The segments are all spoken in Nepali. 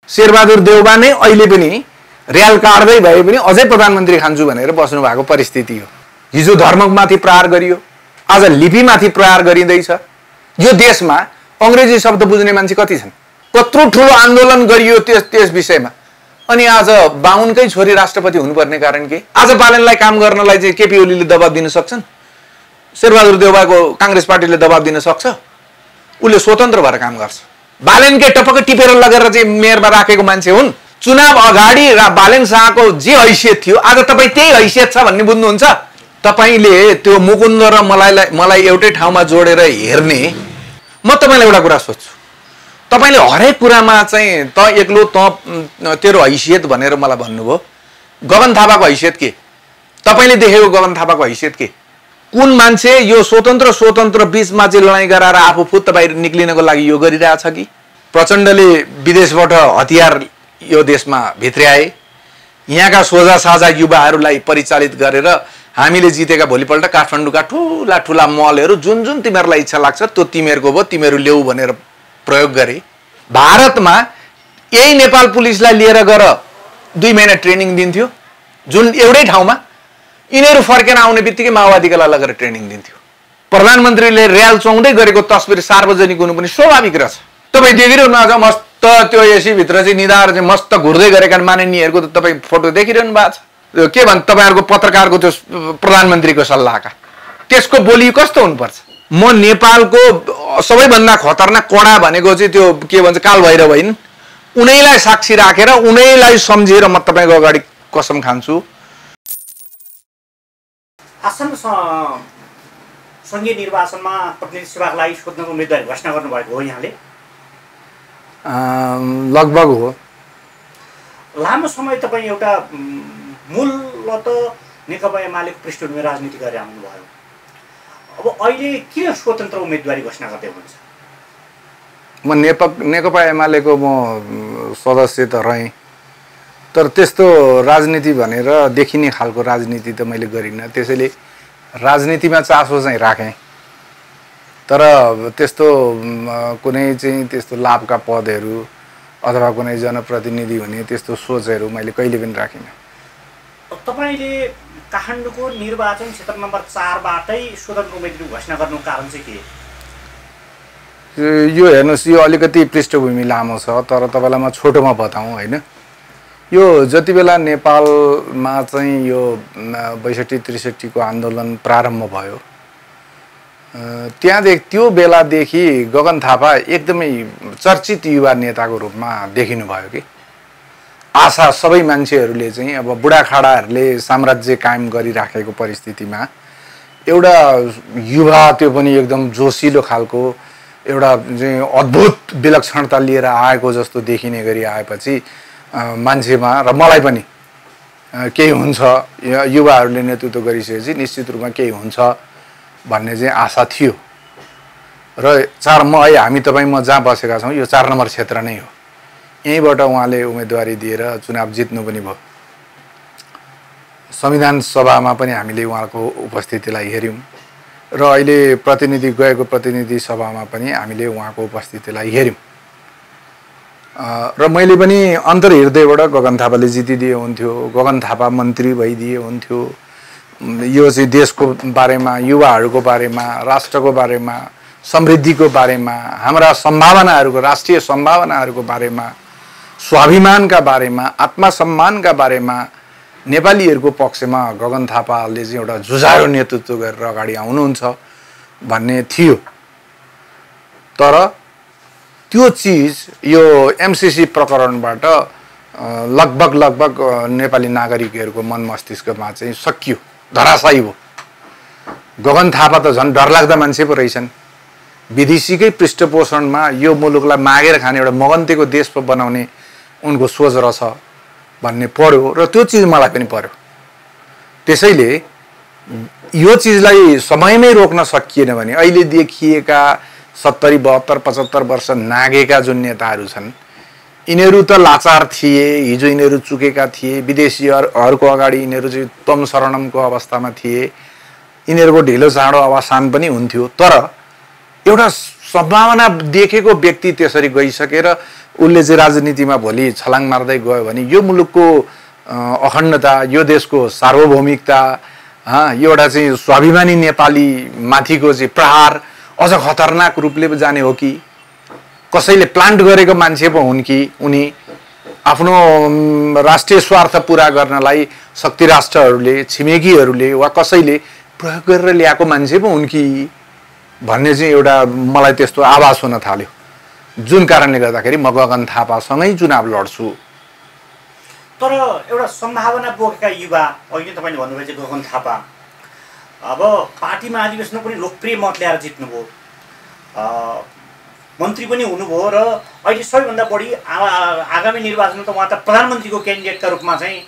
शेरबहादुर देउबा नै अहिले पनि र्याल काट्दै भए पनि अझै प्रधानमन्त्री खान्छु भनेर बस्नु भएको परिस्थिति हो। हिजो धर्ममाथि प्रहार गरियो, आज लिपिमाथि प्रहार गरिँदैछ। यो देशमा अंग्रेजी शब्द बुझ्ने मान्छे कति छन्? कत्रो ठुलो आन्दोलन गरियो त्यस विषयमा, अनि आज बाहुनकै छोरी राष्ट्रपति हुनुपर्ने कारण के? आज बालनलाई काम गर्नलाई चाहिँ केपी ओलीले दबाब दिन सक्छन्? शेरबहादुर देउबाको कांग्रेस पार्टीले दबाब दिन सक्छ? उसले स्वतन्त्र भएर काम गर्छ। बालेनकै टपक्क टिपेर लगेर चाहिँ मेयरमा राखेको मान्छे हुन्। चुनाव अगाडि बालेन शाहको जे हैसियत थियो आज तपाईँ त्यही हैसियत छ भन्ने बुझ्नुहुन्छ? तपाईले त्यो मुकुन्द र मलाई एउटै ठाउँमा जोडेर हेर्ने, म तपाईलाई एउटा कुरा सोध्छु, तपाईले हरेक कुरामा चाहिँ त एक्लो त तेरो हैसियत भनेर मलाई भन्नुभयो। गगन थापाको हैसियत के? तपाईले देखेको गगन थापाको हैसियत के? कुन मान्छे यो स्वतन्त्र बीचमा चाहिँ लडाईँ गराएर आफू फुत्त बाहिर निक्लिनको लागि यो गरिरहेछ कि? प्रचण्डले विदेशबाट हतियार यो देशमा भित्र्याए, यहाँका सोझा साझा युवाहरूलाई परिचालित गरेर हामीले जितेका भोलिपल्ट काठमाडौँका ठूला ठूला मलहरू जुन तिमीहरूलाई इच्छा लाग्छ त्यो तिमीहरूको भयो, तिमीहरू ल्याऊ भनेर प्रयोग गरे। भारतमा यही नेपाल पुलिसलाई लिएर गएर 2 महिना ट्रेनिङ दिन्थ्यो, जुन एउटै ठाउँमा। यिनीहरू फर्केर आउने बित्तिकै माओवादीका लगेर ट्रेनिङ दिन्थ्यो। प्रधानमन्त्रीले र्याल चौँदै गरेको तस्बिर सार्वजनिक हुनु पनि स्वाभाविक रहेछ। तपाईँ देखिरहनु भएको छ मस्त त्यो एसी भित्र चाहिँ निधार चाहिँ मस्त घुर्दै गरेका माननीयहरूको त तपाईँ फोटो देखिरहनु भएको छ। के भन्छ तपाईहरुको पत्रकारको त्यो प्रधानमन्त्रीको सल्लाहका त्यसको बोली कस्तो हुनुपर्छ? म नेपालको सबैभन्दा खतरनाक कडा भनेको चाहिँ त्यो के भन्छ कालभैरव होइन, उनैलाई साक्षी राखेर उनैलाई सम्झेर म तपाईको अगाडि कसम खान्छु। आसन संघीय निर्वाचनमा प्रतिनिधि सभाको लागि सोध्नको उम्मेदवारी घोषणा गर्नुभएको हो यहाँले? लगभग हो। लामो समय तपाईँ एउटा मूलत नेकपा एमालेको पृष्ठभूमिमा राजनीति गरेर आउनुभयो। अब अहिले किन स्वतन्त्र उम्मेदवारी घोषणा गर्दै हुनुहुन्छ? म नेकपा एमालेको म सदस्य त रहेँ, तर त्यस्तो राजनीति भनेर देखिने खालको राजनीति त मैले गरिनँ। त्यसैले राजनीतिमा चासो चाहिँ राखेँ, तर त्यस्तो कुनै चाहिँ त्यस्तो लाभका पदहरू अथवा कुनै जनप्रतिनिधि हुने त्यस्तो सोचहरू मैले कहिले पनि राखिनँ। तपाईले काठमाडौँको निर्वाचन क्षेत्र नम्बर 4 बाटै स्वतन्त्र उम्मेदवारी घोषणा गर्नुको कारण चाहिँ के? यो हेर्नुस्, यो अलिकति पृष्ठभूमि लामो छ, तर तपाईलाई म छोटोमा बताऊँ होइन। यो जति बेला नेपालमा चाहिँ यो 62-63 को आन्दोलन प्रारम्भ भयो, त्यहाँदेखि त्यो बेलादेखि गगन थापा एकदमै चर्चित युवा नेताको रूपमा देखिनु भयो कि आशा सबै मान्छेहरूले चाहिँ अब बुढाखाडाहरूले साम्राज्य कायम गरिराखेको परिस्थितिमा एउटा युवा, त्यो पनि एकदम जोसिलो खालको एउटा चाहिँ अद्भुत विलक्षणता लिएर आएको जस्तो देखिने गरी आएपछि मान्छेमा र मलाई पनि केही हुन्छ, युवाहरूले नेतृत्व गरिसकेपछि निश्चित रूपमा केही हुन्छ भन्ने चाहिँ आशा थियो। र हामी तपाईँ म जहाँ बसेका छौँ यो 4 नम्बर क्षेत्र नै हो। यहीँबाट उहाँले उम्मेदवारी दिएर चुनाव जित्नु पनि भयो। संविधान सभामा पनि हामीले उहाँको उपस्थितिलाई हेऱ्यौँ र अहिले गएको प्रतिनिधि सभामा पनि हामीले उहाँको उपस्थितिलाई हेऱ्यौँ। र मैले पनि अन्तर्हृदयबाट गगन थापाले जितिदिए हुन्थ्यो, गगन थापा मन्त्री भइदिए हुन्थ्यो, यो चाहिँ देशको बारेमा, युवाहरूको बारेमा, राष्ट्रको बारेमा, समृद्धिको बारेमा, हाम्रा सम्भावनाहरूको, राष्ट्रिय सम्भावनाहरूको बारेमा, स्वाभिमानका बारेमा, आत्मसम्मानका बारेमा नेपालीहरूको पक्षमा गगन थापाले चाहिँ एउटा जुझारो नेतृत्व गरेर अगाडि आउनुहुन्छ भन्ने थियो। तर त्यो चिज यो एमसीसी प्रकरणबाट लगभग नेपाली नागरिकहरूको मन मस्तिष्कमा चाहिँ सकियो, धराशायी हो। गगन थापा त झन् डरलाग्दा मान्छे पो रहेछन्। विदेशीकै पृष्ठपोषणमा यो मुलुकलाई मागेर खाने एउटा मगन्तेको देश पो बनाउने उनको सोच रहेछ भन्ने पर्यो र त्यो चिज मलाई पनि पर्यो। त्यसैले यो चिजलाई समयमै रोक्न सकिएन भने अहिले देखिएका 70, 72, 75 वर्ष नागेका जुन नेताहरू छन्, यिनीहरू त लाचार थिए, हिजो यिनीहरू चुकेका थिए, विदेशीहरूको अगाडि यिनीहरू चाहिँ तम शरणमको अवस्थामा थिए, यिनीहरूको ढिलो चाँडो अवसान पनि हुन्थ्यो। तर एउटा सम्भावना देखेको व्यक्ति त्यसरी गइसकेर उसले चाहिँ राजनीतिमा भोलि छलाङ मार्दै गयो भने यो मुलुकको अखण्डता, यो देशको सार्वभौमिकता, एउटा चाहिँ स्वाभिमानी नेपाली माथिको चाहिँ प्रहार अझ खतरनाक रूपले जाने हो कि कसैले प्लान्ट गरेको मान्छे पो हुन् कि उनी आफ्नो राष्ट्रिय स्वार्थ पुरा गर्नलाई शक्ति राष्ट्रहरूले, छिमेकीहरूले वा कसैले प्रयोग गरेर ल्याएको मान्छे पो हुन् कि भन्ने चाहिँ एउटा मलाई त्यस्तो आभास हुन थाल्यो, जुन कारणले गर्दाखेरि म गगन थापासँगै चुनाव लड्छु। तर एउटा सम्भावना बोकेका युवा, अहिले तपाईँले भन्नुभयो चाहिँ गगन थापा अब पार्टी महाधिवेशनमा पनि लोकप्रिय मत ल्याएर जित्नुभयो, मन्त्री पनि हुनुभयो र अहिले सबैभन्दा बढी आगामी निर्वाचनमा त उहाँ त प्रधानमन्त्रीको क्यान्डिडेटका रूपमा चाहिँ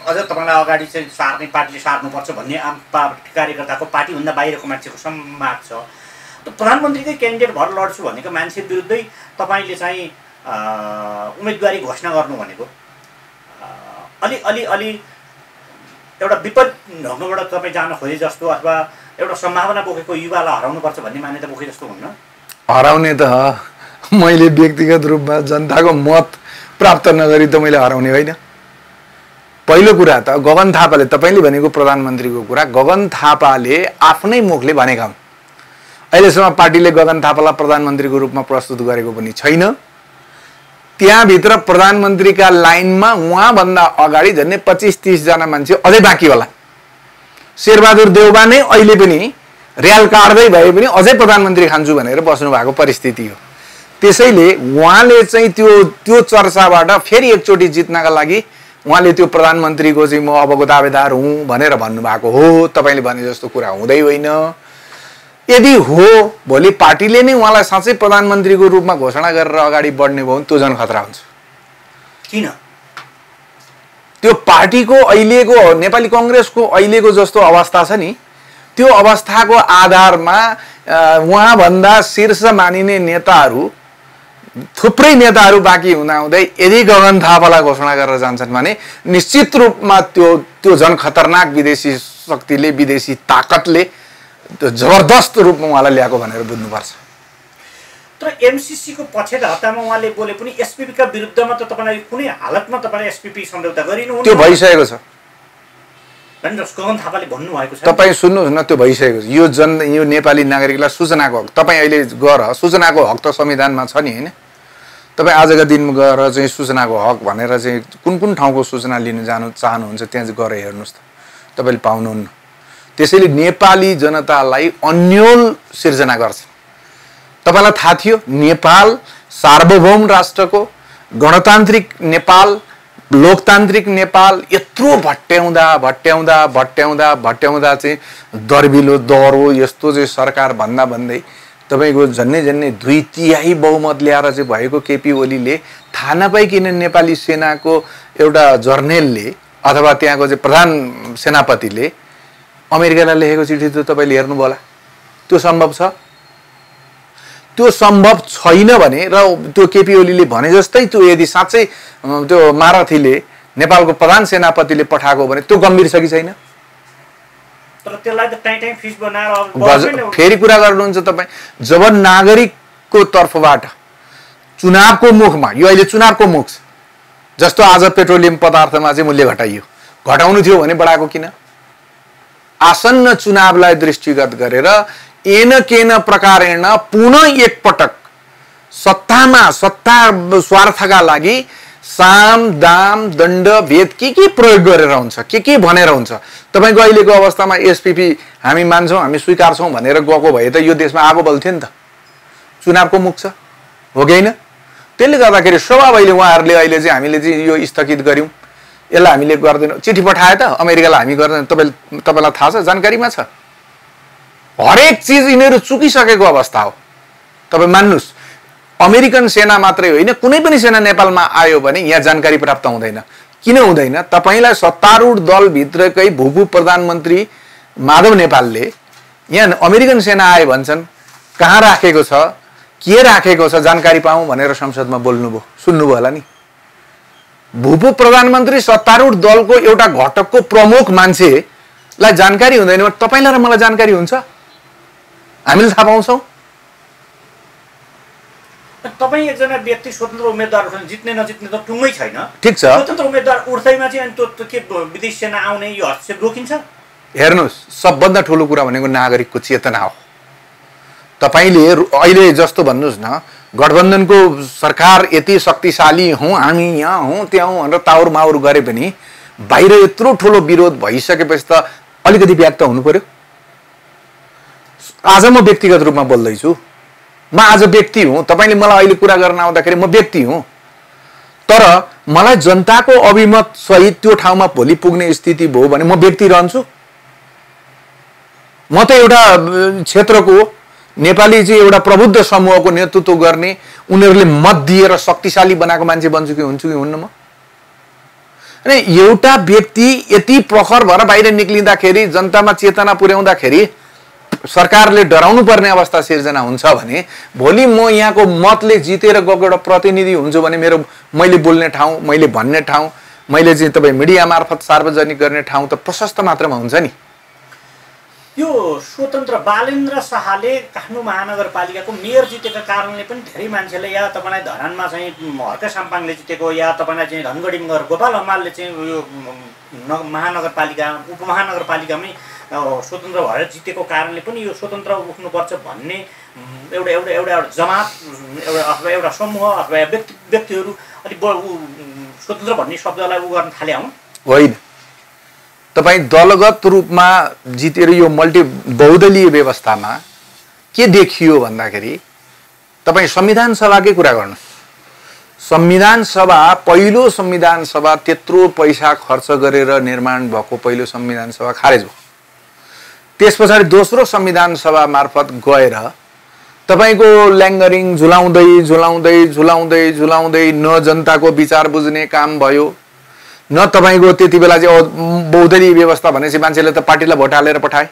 अझ तपाईँलाई अगाडि चाहिँ सार्ने, पार्टीले सार्नुपर्छ भन्ने आम कार्यकर्ताको, पार्टीभन्दा बाहिरको मान्छेको सम्वाद छ। त प्रधानमन्त्रीकै क्यान्डिडेट भएर लड्छु भनेको मान्छे विरुद्धै तपाईँले चाहिँ उम्मेदवारी घोषणा गर्नु भनेको अलि एउटा विपरीत ढङ्गबाट तपाईँ जान खोजे जस्तो, अथवा एउटा सम्भावना बोकेको युवालाई हराउनुपर्छ भन्ने मान्यता बोके जस्तो हुन्न? हराउने त मैले व्यक्तिगत रूपमा जनताको मत प्राप्त नगरी त मैले हराउने होइन। पहिलो कुरा त गगन थापाले, तपाईँले भनेको प्रधानमन्त्रीको कुरा, गगन थापाले आफ्नै मुखले भनेका हुन्। अहिलेसम्म पार्टीले गगन थापालाई प्रधानमन्त्रीको रूपमा प्रस्तुत गरेको पनि छैन। त्यहाँभित्र प्रधानमन्त्रीका लाइनमा उहाँभन्दा अगाडि झन्डै 25-30 जना मान्छे अझै बाँकी होला। शेरबहादुर देउबा नै अहिले पनि र्याल काट्दै भए पनि अझै प्रधानमन्त्री खान्छु भनेर बस्नु भएको परिस्थिति हो। त्यसैले उहाँले चाहिँ त्यो चर्चाबाट फेरि एकचोटि जित्नका लागि उहाँले त्यो प्रधानमन्त्रीको चाहिँ म अबको दावेदार हुँ भनेर भन्नुभएको हो। तपाईँले भने जस्तो कुरा हुँदै होइन। यदि हो भोलि पार्टीले नै उहाँलाई साँच्चै प्रधानमन्त्रीको रूपमा घोषणा गरेर अगाडि बढ्ने भयो भने त्यो झन् खतरा हुन्छ। किन? त्यो पार्टीको अहिलेको, नेपाली कङ्ग्रेसको अहिलेको जस्तो अवस्था छ नि, त्यो अवस्थाको आधारमा उहाँभन्दा शीर्ष मानिने नेताहरू, थुप्रै नेताहरू बाँकी हुँदाहुँदै यदि गगन थापालाई घोषणा गरेर जान्छन् भने निश्चित रूपमा त्यो झन् खतरनाक विदेशी शक्तिले, विदेशी ताकतले त्यो जबरदस्त रूपमा उहाँलाई ल्याएको भनेर बुझ्नुपर्छ। तर एमसीसीको पछिल्लो हप्तामा उहाँले बोले पनि एसपीपीका विरुद्धमा त तपाईँलाई कुनै हालतमा तपाईँले एसपीपी सम्झौता गरिनु त्यो भइसकेको छ। गगन थापाले भन्नुभएको छ। तपाईँ सुन्नुहोस् न, त्यो भइसकेको छ। यो नेपाली नागरिकलाई सूचनाको हक, तपाईँ अहिले गएर सूचनाको हक त संविधानमा छ नि, होइन? तपाईँ आजका दिनमा गएर चाहिँ सूचनाको हक भनेर चाहिँ कुन ठाउँको सूचना लिन जानु चाहनुहुन्छ त्यहाँ चाहिँ गएर हेर्नुहोस् त, तपाईँले पाउनुहुन्न। त्यसैले नेपाली जनतालाई अन्यल सिर्जना गर्छ। तपाईँलाई थाहा थियो नेपाल सार्वभौम राष्ट्रको, गणतान्त्रिक नेपाल, लोकतान्त्रिक नेपाल यत्रो भट्ट्याउँदा चाहिँ दर्बिलो दह्रो यस्तो चाहिँ सरकार भन्दै तपाईँको झन्नै 2/3 बहुमत ल्याएर चाहिँ भएको केपी ओलीले थाहा नपाइकन नेपाली सेनाको एउटा जर्नेलले अथवा त्यहाँको चाहिँ प्रधान सेनापतिले अमेरिकालाई लेखेको चिठी त तपाईँले हेर्नुभयो होला। त्यो सम्भव छ? त्यो सम्भव छैन भने र त्यो केपी ओलीले भने जस्तै त्यो यदि साँच्चै त्यो महारथीले नेपालको प्रधान सेनापतिले पठाएको भने त्यो गम्भीर छ कि छैन? तर त्यसलाई त टाइम फिक्स बनाएर फेरि कुरा गर्नुहुन्छ तपाईँ। जब नागरिकको तर्फबाट चुनावको मुखमा, यो अहिले चुनावको मुख छ, जस्तो आज पेट्रोलियम पदार्थमा चाहिँ मूल्य घटाइयो, घटाउनु थियो भने बढाएको किन? आसन्न चुनावलाई दृष्टिगत गरेर एन केन प्रकारेण पुनः एकपटक सत्ता स्वार्थका लागि साम दाम दण्ड भेद के प्रयोग गरेर हुन्छ, के भनेर हुन्छ। तपाईँको अहिलेको अवस्थामा एसपीपी हामी मान्छौँ, हामी स्वीकार्छौँ भनेर गएको भए त यो देशमा आगो बल्थ्यो नि त। चुनावको मुख छ, हो कि होइन? त्यसले गर्दाखेरि स्वभाव अहिले उहाँहरूले अहिले चाहिँ हामीले चाहिँ यो स्थगित गऱ्यौँ, यसलाई हामीले गर्दैनौँ, चिठी पठाए त अमेरिकालाई हामी गर्दैन, तपाईँलाई थाहा छ, जानकारीमा छ। हरेक चिज यिनीहरू चुकिसकेको अवस्था हो। तपाईँ मान्नुहोस्, अमेरिकन सेना मात्रै होइन, कुनै पनि सेना नेपालमा आयो भने यहाँ जानकारी प्राप्त हुँदैन। किन हुँदैन? तपाईँलाई सत्तारूढ दलभित्रकै भूपू प्रधानमन्त्री माधव नेपालले यहाँ अमेरिकन सेना आए भन्छन्, कहाँ राखेको छ, के राखेको छ, जानकारी पाऊँ भनेर संसदमा बोल्नुभयो, सुन्नुभयो होला नि। भूपू प्रधानमन्त्री सत्तारूढ दलको एउटा घटकको प्रमुख मान्छेलाई जानकारी हुँदैन भने तपाईँलाई र मलाई जानकारी हुन्छ? हामीले थाहा पाउँछौँ? तपाईँ एकजना व्यक्ति स्वतन्त्र उम्मेदवार जित्ने नजित्ने त टुङ्गै छैन। ठिक छ, स्वतन्त्र उम्मेदवार उठ्दैमा चाहिँ अनि त्यो के विदेशी सेना आउने यो हस्तक्षेप रोकिन्छ? हेर्नुहोस्, सबभन्दा ठुलो कुरा भनेको नागरिकको चेतना हो। तपाईँले अहिले जस्तो भन्नुहोस् न, गठबन्धनको सरकार यति शक्तिशाली हौँ, हामी यहाँ हौँ त्यहाँ हौँ भनेर ताउर माउर गरे पनि बाहिर यत्रो ठुलो विरोध भइसकेपछि त अलिकति व्याक्त हुनु पर्यो। आज म व्यक्तिगत रूपमा बोल्दैछु, म आज व्यक्ति हुँ, तपाईँले मलाई अहिले कुरा गर्न आउँदाखेरि म व्यक्ति हुँ, तर मलाई जनताको अभिमत सहित त्यो ठाउँमा भोलि पुग्ने स्थिति भयो भने म व्यक्ति रहन्छु। म त एउटा क्षेत्रको नेपाली चाहिँ एउटा प्रबुद्ध समूहको नेतृत्व गर्ने, उनीहरूले मत दिएर शक्तिशाली बनाएको मान्छे बन्छु कि हुन्छु कि हुन्न म? अनि एउटा व्यक्ति यति प्रखर भएर बाहिर निक्लिँदाखेरि, जनतामा चेतना पुर्याउँदाखेरि सरकारले डराउनु पर्ने अवस्था सिर्जना हुन्छ भने भोलि म यहाँको मतले जितेर गएको एउटा प्रतिनिधि हुन्छु भने मैले बोल्ने ठाउँ, मैले भन्ने ठाउँ, मैले चाहिँ तपाईँ मिडिया मार्फत सार्वजनिक गर्ने ठाउँ त प्रशस्त मात्रामा हुन्छ नि। यो स्वतन्त्र बालेन्द्र शाहले काठमाडौँ महानगरपालिकाको मेयर जितेका कारणले पनि धेरै मान्छेले या तपाईँलाई धरानमा चाहिँ हर्क साम्पाङले जितेको, या तपाईँलाई चाहिँ धनगढी मगर गोपाल हमालले चाहिँ यो महानगरपालिका उपमहानगरपालिकामै स्वतन्त्र भएर जितेको कारणले पनि यो स्वतन्त्र उठ्नुपर्छ भन्ने एउटा एउटा एउटा जमात, एउटा अथवा एउटा समूह अथवा व्यक्तिहरू अलिक स्वतन्त्र भन्ने शब्दलाई उ गर्न थाले हुन्? होइन, तपाईँ दलगत रूपमा जितेर यो बहुदलीय व्यवस्थामा के देखियो भन्दाखेरि तपाईँ संविधान सभाकै कुरा गर्नुहोस्। संविधान सभा, पहिलो संविधान सभा त्यत्रो पैसा खर्च गरेर निर्माण भएको पहिलो संविधान सभा खारेज भयो। त्यस पछाडि दोस्रो संविधान सभा मार्फत गएर तपाईको ल्याङ्गरिङ झुलाउँदै झुलाउँदै झुलाउँदै झुलाउँदै न जनताको विचार बुझ्ने काम भयो, न तपाईको त्यति बेला चाहिँ बहुदलीय व्यवस्था भनेपछि मान्छेले त पार्टीलाई भोट हालेर पठाए,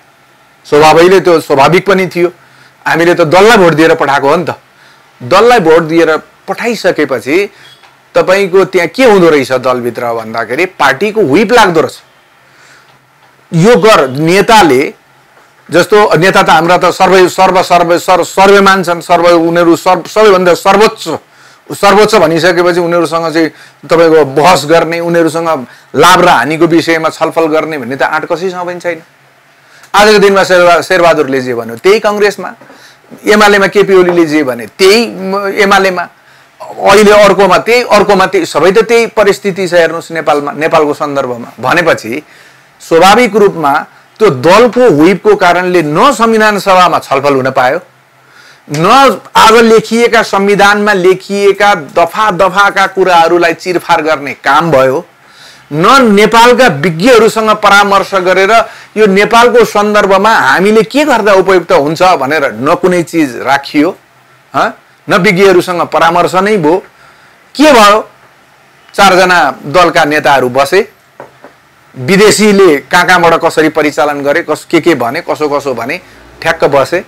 स्वभावैले त्यो स्वाभाविक पनि थियो। हामीले त दललाई भोट दिएर पठाएको हो नि त। दललाई भोट दिएर पठाइसकेपछि तपाईको त्यहाँ के हुँदो रहेछ दलभित्र भन्दाखेरि पार्टीको व्हिप लाग्दो रहेछ। यो गर नेताले, जस्तो नेता त हाम्रा त सर्वे मान्छन्, उनीहरू सबैभन्दा सर्वोच्च भनिसकेपछि उनीहरूसँग चाहिँ तपाईको बहस गर्ने, उनीहरूसँग लाभ र हानिको विषयमा छलफल गर्ने भन्ने त आँट कसैसँग पनि छैन। आजको दिनमा शेरबहादुरले जे भन्यो त्यही काङ्ग्रेसमा, एमालेमा केपी ओलीले जे भने त्यही एमालेमा, अहिले अर्कोमा त्यही, सबै त त्यही परिस्थिति छ। हेर्नुहोस् नेपालमा, नेपालको सन्दर्भमा भनेपछि स्वाभाविक रूपमा त्यो दलको व्हिपको कारणले न संविधान सभामा छलफल हुन पायो, न आज लेखिएका संविधानमा लेखिएका दफा दफाका कुराहरूलाई चिरफार गर्ने काम भयो, न नेपालका विज्ञहरूसँग परामर्श गरेर यो नेपालको सन्दर्भमा हामीले के गर्दा उपयुक्त हुन्छ भनेर न कुनै चिज राखियो, न विज्ञहरूसँग परामर्श नै भयो। के भयो? 4 जना दलका नेताहरू बसे, विदेशीले कहाँबाट कसरी परिचालन गरे, के भने, कसो भने, ठ्याक्क बसे।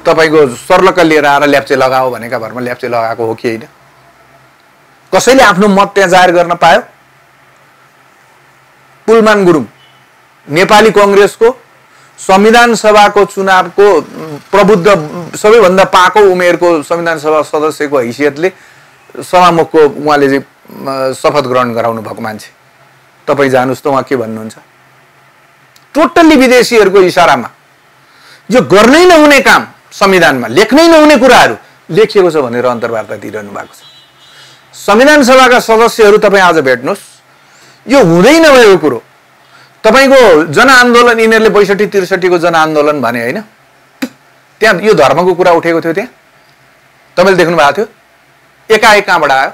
तपाईको सर्लक्क लिएर आएर ल्याप्चे लगाओ भनेका भरमा ल्याप्चे लगाएको हो कि होइन? कसैले आफ्नो मत त्यहाँ जाहेर गर्न पायो? पुलमान गुरुङ नेपाली कांग्रेसको संविधान सभाको चुनावको प्रबुद्ध सबैभन्दा पाको उमेरको संविधान सभा सदस्यको हैसियतले सभामुखको उहाँले चाहिँ शपथ ग्रहण गराउनु भएको मान्छे। तपाईँ जानुस् त उहाँ के भन्नुहुन्छ? टोटल्ली विदेशीहरूको इशारामा जो गर्नै नहुने काम, संविधानमा लेख्नै नहुने कुराहरू लेखिएको छ भनेर अन्तर्वार्ता दिइरहनु भएको छ। संविधान सभाका सदस्यहरू तपाईँ आज भेट्नुहोस्, यो हुँदै नभएको कुरो। तपाईको जनआन्दोलन, यिनीहरूले 62-63 को जनआन्दोलन भने होइन, त्यहाँ यो धर्मको कुरा उठेको थियो। त्यहाँ तपाईँले देख्नु भएको थियो, एकाएक कहाँबाट आयो?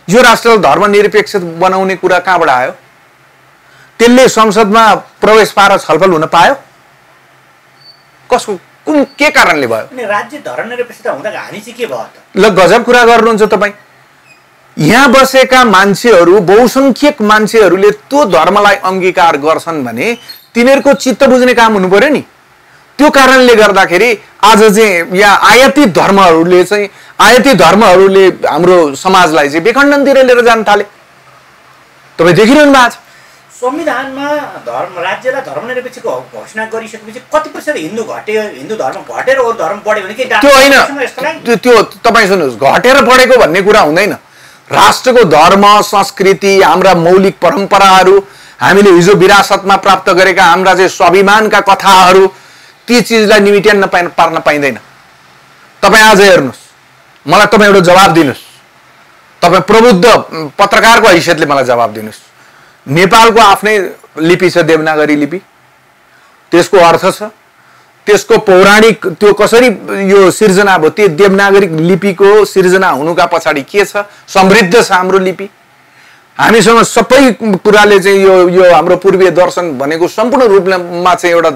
यो राष्ट्रलाई धर्मनिरपेक्ष बनाउने कुरा कहाँबाट आयो? त्यसले संसदमा प्रवेश पाएर छलफल हुन पायो? कसको के कारणले भयो? अनि राज्य धर्मनिरपेक्षता हुँदा हानि चाहिँ के भयो त? ल गजब कुरा गर्नुहुन्छ तपाईँ। यहाँ बसेका मान्छेहरू, बहुसंख्यक मान्छेहरूले त्यो धर्मलाई अंगीकार गर्छन् भने तिनीहरूको चित्त बुझ्ने काम हुनु पर्यो नि। त्यो कारणले गर्दाखेरि आज चाहिँ यहाँ आयातित धर्महरूले हाम्रो समाजलाई चाहिँ बेखण्डनतिर लिएर जान थाले। तपाईँ देखिरहनु भएको छ। संविधानमा राज्यलाई धर्मनिरपेक्षको घोषणा गरिसकेपछि कति प्रतिशत हिन्दू घट्यो, हिन्दू धर्म घटेर अरू धर्म बढ्यो भने के त्यो होइन, त्यो तपाईँ सुन्नुहोस्, घटेर बढेको भन्ने कुरा हुँदैन। राष्ट्रको धर्म संस्कृति हाम्रा मौलिक परम्पराहरू हामीले हिजो विरासतमा प्राप्त गरेका हाम्रा चाहिँ स्वाभिमानका कथाहरू ती चिजलाई निमिट्यान्न पार्न पाइँदैन। तपाईँ आज हेर्नुहोस्, मलाई तपाईँ एउटा जवाब दिनुहोस्, तपाईँ प्रबुद्ध पत्रकारको हैसियतले मलाई जवाब दिनुहोस्। नेपालको आफ्नै लिपि छ, देवनागरी लिपि, त्यसको अर्थ छ, त्यसको पौराणिक त्यो कसरी यो सिर्जना भयो, त्यो देवनागरी लिपिको सिर्जना हुनुका पछाडि के छ? समृद्ध छ हाम्रो लिपि। हामीसँग सबै कुराले चाहिँ यो हाम्रो पूर्वीय दर्शन भनेको सम्पूर्ण रूपमा चाहिँ एउटा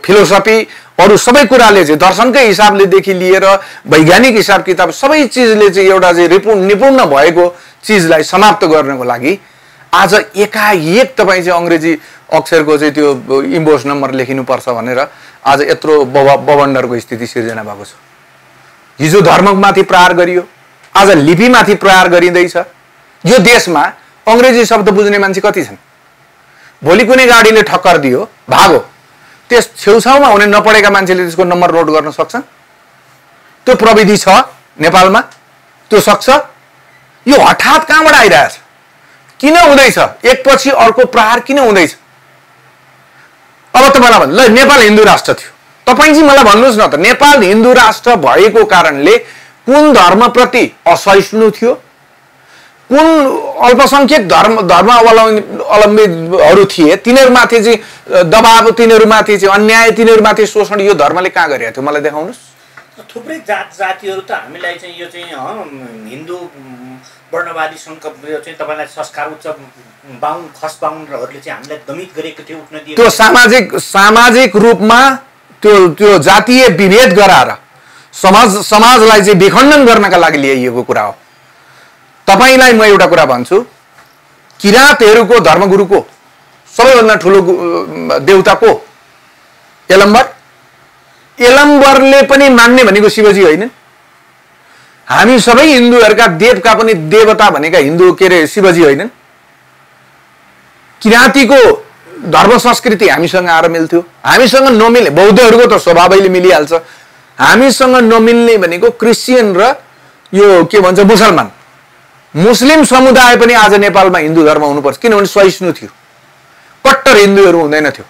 फिलोसफी अरू सबै कुराले चाहिँ दर्शनकै हिसाबलेदेखि लिएर वैज्ञानिक हिसाब किताब सबै चिजले चाहिँ एउटा चाहिँ निपुण भएको चिजलाई समाप्त गर्नको लागि आज एकाएक तपाईँ चाहिँ अङ्ग्रेजी अक्षरको चाहिँ त्यो इम्बोस नम्बर लेखिनुपर्छ भनेर आज यत्रो बवन्डरको स्थिति सिर्जना भएको छ। हिजो धर्ममाथि प्रहार गरियो, आज लिपिमाथि प्रहार गरिँदैछ। यो देशमा अङ्ग्रेजी शब्द बुझ्ने मान्छे कति छन्? भोलि कुनै गाडीले ठक्कर दियो, भागो, त्यस छेउछाउमा हुने नपढेका मान्छेले त्यसको नम्बर नोट गर्न सक्छन्? त्यो प्रविधि छ नेपालमा? त्यो सक्छ? यो हठात कहाँबाट आइरहेछ? किन हुँदैछ? एकपछि अर्को प्रहार किन हुँदैछ? अब तपाईँलाई भन्नु, ल नेपाल हिन्दू राष्ट्र थियो, तपाईँ चाहिँ मलाई भन्नुहोस् न त, नेपाल हिन्दू राष्ट्र भएको कारणले कुन धर्मप्रति असहिष्णु थियो, कुन अल्पसंख्यक धर्मावलम्बीहरू थिए, तिनीहरूमाथि चाहिँ दबाव, तिनीहरूमाथि चाहिँ अन्याय, तिनीहरूमाथि शोषण यो धर्मले कहाँ गरिरहेको थियो? मलाई देखाउनुहोस्। थुप्रै जातिहरू त हामीलाई चाहिँ यो चाहिँ हिन्दू वर्णवादी सङ्कल्प चाहिँ तपाईँलाई संस्कार उच्च बाहुन खस बाहुनहरूले चाहिँ हामीलाई दमित गरेको थियो, उठ्न दिए। त्यो सामाजिक रूपमा त्यो जातीय विभेद गराएर समाजलाई चाहिँ विखण्डन गर्नका लागि ल्याइएको कुरा हो। तपाईलाई म एउटा कुरा भन्छु, किराँतहरूको धर्मगुरुको सबैभन्दा ठुलो देवता को? यलम्बर। यलम्बरले पनि मान्ने भनेको शिवजी होइन? हामी सबै हिन्दूहरूका देवका पनि देवता भनेका हिन्दू के अरे शिवजी होइनन्? किराँतीको धर्म संस्कृति हामीसँग आएर मिल्थ्यो, हामीसँग नमिल्ने बौद्धहरूको त स्वभावैले मिलिहाल्छ, हामीसँग नमिल्ने भनेको क्रिस्चियन र यो के भन्छ मुसलमान। मुस्लिम समुदाय पनि आज नेपालमा हिन्दू धर्म हुनुपर्छ, किनभने सहिष्णु थियो, कट्टर हिन्दूहरू हुँदैन थियो।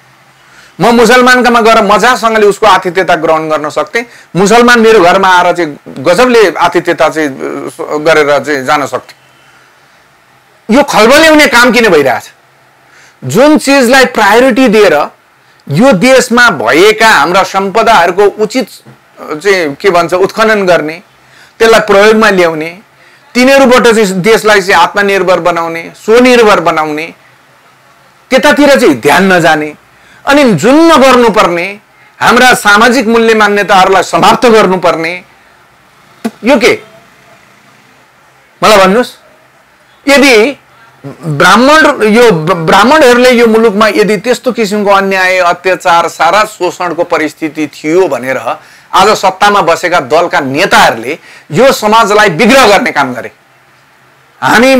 म मुसलमानकामा गएर मजासँगले उसको आतिथ्यता ग्रहण गर्न सक्थेँ, मुसलमान मेरो घरमा आएर चाहिँ गजबले आतिथ्यता चाहिँ गरेर चाहिँ जान सक्थ्यो। यो खलबल्याउने काम किन भइरहेछ? जुन चिजलाई प्रायोरिटी दिएर यो देशमा भएका हाम्रा सम्पदाहरूको उचित चाहिँ के भन्छ उत्खनन गर्ने, त्यसलाई प्रयोगमा ल्याउने, तिनीहरूबाट चाहिँ देशलाई चाहिँ आत्मनिर्भर बनाउने, स्वनिर्भर बनाउने, त्यतातिर चाहिँ ध्यान नजाने, अनि जुन नगर्नुपर्ने हाम्रा सामाजिक मूल्य मान्यताहरूलाई समाप्त गर्नुपर्ने, यो के? मलाई भन्नुहोस्। यदि ब्राह्मणहरूले यो मुलुकमा यदि त्यस्तो किसिमको अन्याय अत्याचार सारा शोषणको परिस्थिति थियो भनेर आज सत्तामा बसेका दलका नेताहरूले यो समाजलाई विग्रह गर्ने काम गरे। हामी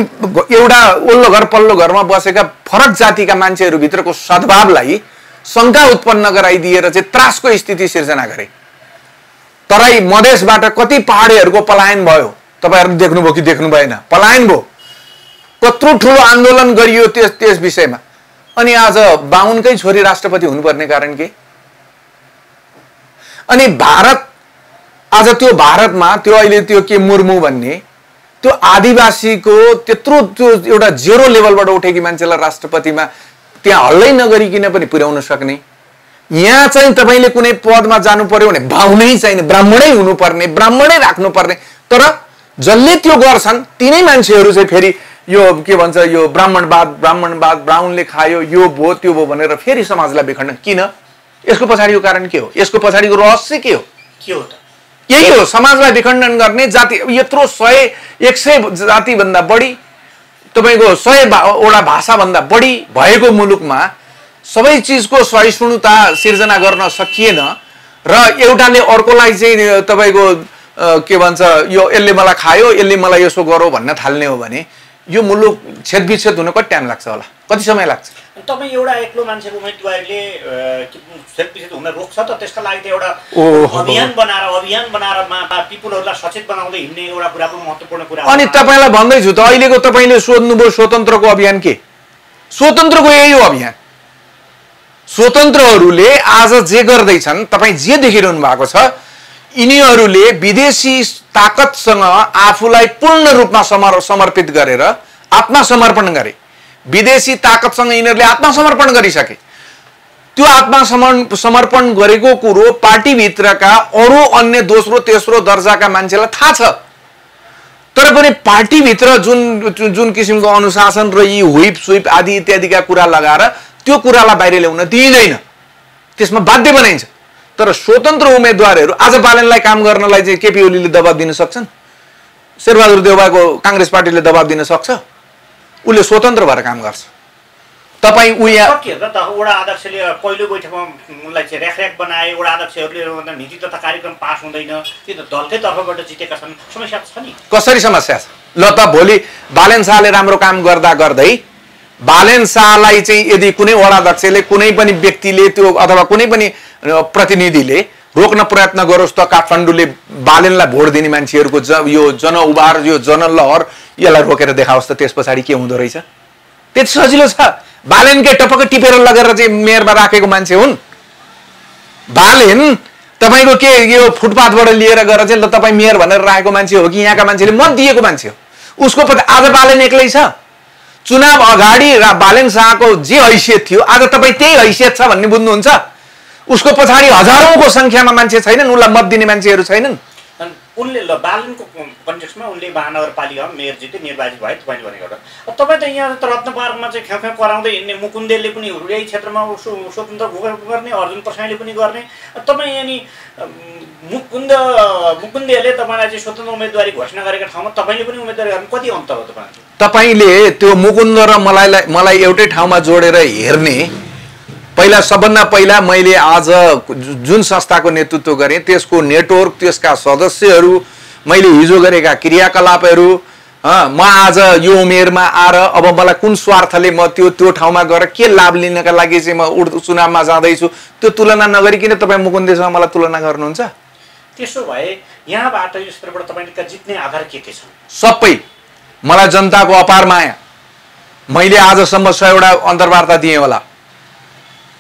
एउटा ओल्लो घर पल्लो घरमा बसेका फरक जातिका मान्छेहरू भित्रको सद्भावलाई शङ्का उत्पन्न गराइदिएर चाहिँ त्रासको स्थिति सिर्जना गरे। तराई मधेसबाट कति पहाडीहरूको पलायन भयो, तपाईहरुले देख्नुभयो कि देख्नु भएन? पलायन भयो, कत्रो ठुलो आन्दोलन गरियो त्यस विषयमा। अनि आज बाहुनकै छोरी राष्ट्रपति हुनुपर्ने कारण के? अनि भारत आज त्यो भारतमा त्यो अहिले त्यो के मुर्मु भन्ने त्यो आदिवासीको त्यत्रो त्यो एउटा जेरो लेभलबाट उठेकी मान्छेलाई राष्ट्रपतिमा त्यहाँ हल्लै नगरिकिन पनि पुर्याउन सक्ने, यहाँ चाहिँ तपाईले कुनै पदमा जानु पर्यो भने बाहुनै चाहिने, ब्राह्मणै हुनुपर्ने, ब्राह्मणै राख्नुपर्ने, तर जसले त्यो गर्छन् तिनै मान्छेहरू चाहिँ फेरि यो के भन्छ यो ब्राह्मणवाद ब्राह्मणले खायो, यो भो त्यो भो भनेर फेरि समाजलाई विखण्डन। किन? यसको पछाडिको कारण के हो? यसको पछाडिको रहस्य के हो? के हो त? यही हो, समाजलाई विखण्डन गर्ने। जाति यत्रो 100 जाति भन्दा बढी, तपाईको 100 वटा भाषा भन्दा बढी भएको मुलुकमा सबै चिजको सहिष्णुता सिर्जना गर्न सकिएन र एउटाले अर्कोलाई चाहिँ तपाईको के भन्छ यो यसले मलाई खायो, यसले मलाई यसो गरो भन्न थाल्ने हो भने यो मुलुक छेदविच्छेद हुन कति टाइम लाग्छ होला? कति समय लाग्छ? तपाईँ एउटा एक्लो मान्छेको उम्मेदवारीले सेल्फिसित हुन रोक्छ त? त्यसका लागि त एउटा अभियान बनाएर पिपुलहरूलाई सचेत बनाउँदै हिँड्ने एउटा कुरा पनि महत्त्वपूर्ण कुरा हो। अनि तपाईँलाई भन्दैछु त, अहिलेको तपाईँले सोध्नुभयो स्वतन्त्रको अभियान के? स्वतन्त्रको यही हो अभियान। स्वतन्त्रहरूले आज जे गर्दैछन्, तपाईँ जे देखिरहनु भएको छ, यिनीहरूले विदेशी ताकतसँग आफूलाई पूर्ण रूपमा समर्पित गरेर आत्मसमर्पण गरे। विदेशी ताकतसँग यिनीहरूले आत्मसमर्पण गरिसके। त्यो आत्मसमर्पण गरेको कुरो पार्टीभित्रका अरू अन्य दोस्रो तेस्रो दर्जाका मान्छेलाई थाहा छ। तर पनि पार्टीभित्र जुन किसिमको अनुशासन र यी हुइप सुइप आदि इत्यादिका कुरा लगाएर त्यो कुरालाई बाहिर ल्याउन दिइँदैन, त्यसमा बाध्य बनाइन्छ। तर स्वतन्त्र उम्मेदवारहरू आज बालनलाई काम गर्नलाई चाहिँ केपी ओलीले दबाब दिन सक्छन्? शेरबहादुर देउवाको काङ्ग्रेस पार्टीले दबाब दिन सक्छ? उसले स्वतन्त्र भएर काम गर्छ। तपाईँ वडा अध्यक्षले पहिलो बैठकमा उनलाई चाहिँ रेखरेख बनाए, वडा अध्यक्षहरूले नीति तथा कार्यक्रम पास हुँदैन, त्यो त दलकै तर्फबाट जितेका छन्, समस्या छ नि। कसरी समस्या छ? ल त भोलि बालेन शाहले राम्रो काम गर्दा गर्दै बालेन शाहलाई चाहिँ यदि कुनै वडा अध्यक्षले कुनै पनि व्यक्तिले त्यो अथवा कुनै पनि प्रतिनिधिले रोक्न प्रयत्न गरोस् त काठमाडौँले बालेनलाई भोट दिने मान्छेहरूको यो जनउबार यो जनलहर यसलाई रोकेर देखाओस् त, त्यस पछाडि के हुँदो रहेछ? त्यति सजिलो छ। बालेनकै टपक्क टिपेर लगेर चाहिँ मेयरमा राखेको मान्छे हुन्। बालेन तपाईँको के यो फुटपाथबाट लिएर गएर चाहिँ ल तपाईँ मेयर भनेर राखेको मान्छे हो कि यहाँका मान्छेले मत दिएको मान्छे हो? उसको आज बालेन एक्लै छ। चुनाव अगाडि बालेन शाहको जे हैसियत थियो आज तपाईँ त्यही हैसियत छ भन्ने बुझ्नुहुन्छ? उसको पछाडि हजारौंको संख्यामा मान्छे छैनन्, उसलाई मत दिने मान्छेहरू छैनन्। उनले बालनको कन्टेक्स्टमा उनले महानगरपालिकामा मेयर जिते, निर्वाचित भए, तपाईँले भनेको त। तपाईँ त यहाँ त रत्न पार्कमा चाहिँ ख्याउ कराउँदै हिँड्ने मुकुन्देले पनि यही क्षेत्रमा स्वतन्त्र गर्ने, अर्जुन प्रसाईले पनि गर्ने, तपाईँ यहाँ नि मुकुन्देले तपाईँलाई चाहिँ स्वतन्त्र उम्मेदवारी घोषणा गरेका ठाउँमा तपाईँले पनि उम्मेदवारी गर्नु कति अन्तर हो? तपाईँले त्यो मुकुन्द र मलाई एउटै ठाउँमा जोडेर हेर्ने, पहिला सबभन्दा पहिला मैले आज जुन संस्थाको नेतृत्व गरेँ त्यसको नेटवर्क, त्यसका सदस्यहरू, मैले हिजो गरेका क्रियाकलापहरू, म आज यो उमेरमा आएर अब मलाई कुन स्वार्थले म त्यो ठाउँमा गएर के लाभ लिनका लागि चाहिँ म चुनावमा जाँदैछु, त्यो तुलना नगरिकन तपाईँ मुकुन्देसँग मलाई तुलना गर्नुहुन्छ? त्यसो भए यहाँबाट यो स्तरबाट तपाईँले जित्ने आधार के छ? सबै मलाई जनताको अपार माया। मैले आजसम्म 100वटा अन्तर्वार्ता दिएँ होला।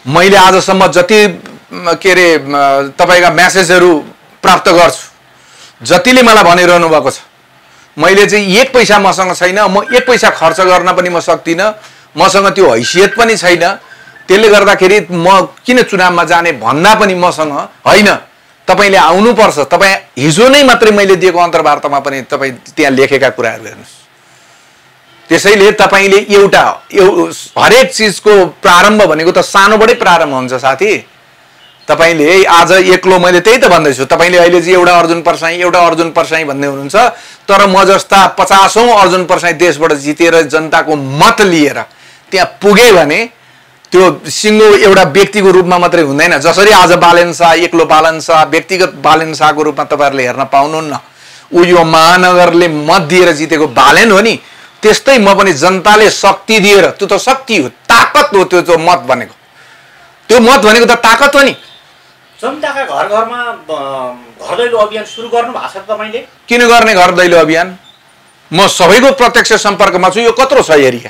मैले आजसम्म जति के अरे तपाईँका म्यासेजहरू प्राप्त गर्छु, जतिले मलाई भनिरहनु भएको छ, मैले चाहिँ एक पैसा मसँग छैन, म एक पैसा खर्च गर्न पनि म सक्दिनँ, मसँग त्यो हैसियत पनि छैन, त्यसले गर्दाखेरि म किन चुनावमा जाने भन्दा पनि मसँग होइन। तपाईँले आउनुपर्छ। तपाईँ हिजो नै मात्रै मैले दिएको अन्तर्वार्तामा पनि तपाईँ त्यहाँ लेखेका कुराहरू हेर्नुहोस्। त्यसैले तपाईँले एउटा हरेक चिजको प्रारम्भ भनेको त सानोबाटै प्रारम्भ हुन्छ साथी। तपाईँले आज एक्लो, मैले त्यही त भन्दैछु, तपाईँले अहिले चाहिँ एउटा अर्जुन पर्साई भन्दै हुनुहुन्छ, तर म जस्ता 50औं अर्जुन पर्साई देशबाट जितेर जनताको मत लिएर त्यहाँ पुगे भने त्यो सिङ्गो एउटा व्यक्तिको रूपमा मात्रै हुँदैन। जसरी आज बालेन शाह, एक्लो बालेन शाह, व्यक्तिगत बालेन शाहको रूपमा तपाईँहरूले हेर्न पाउनुहुन्न, ऊ यो महानगरले मत दिएर जितेको बालेन हो नि, त्यस्तै म पनि जनताले शक्ति दिएर, त्यो त शक्ति हो, ताकत हो, त्यो मत भनेको, त्यो मत भनेको त ताकत हो नि। जनताका घर घरमा घर दैलो अभियान सुरु गर्नु भएको छ तपाईँले? किन गर्ने घर दैलो अभियान? म सबैको प्रत्यक्ष सम्पर्कमा छु। यो कत्रो छ एरिया,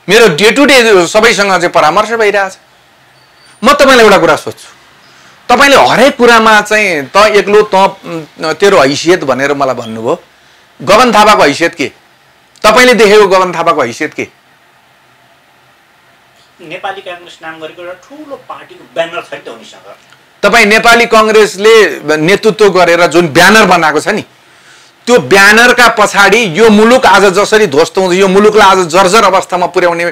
मेरो डे टु डे सबैसँग चाहिँ परामर्श भइरहेछ। म तपाईँलाई एउटा कुरा सोध्छु, तपाईँले हरेक कुरामा चाहिँ त एक्लो तेरो हैसियत भनेर मलाई भन्नुभयो। गगन थापाको हैसियत के? तपाईँले देखेको गगन थापाको हैसियत के? नेपाली कांग्रेस नाम गरेको एउटा ठुलो पार्टीको ब्यानर छ नि त उनीसँग। तपाईँ नेपाली कांग्रेसले नेतृत्व गरेर जुन ब्यानर बनाएको छ नि, त्यो ब्यानरका पछाडि यो मुलुक आज जसरी ध्वस्त हुन्छ, यो मुलुकलाई आज जर्जर अवस्थामा पुर्याउने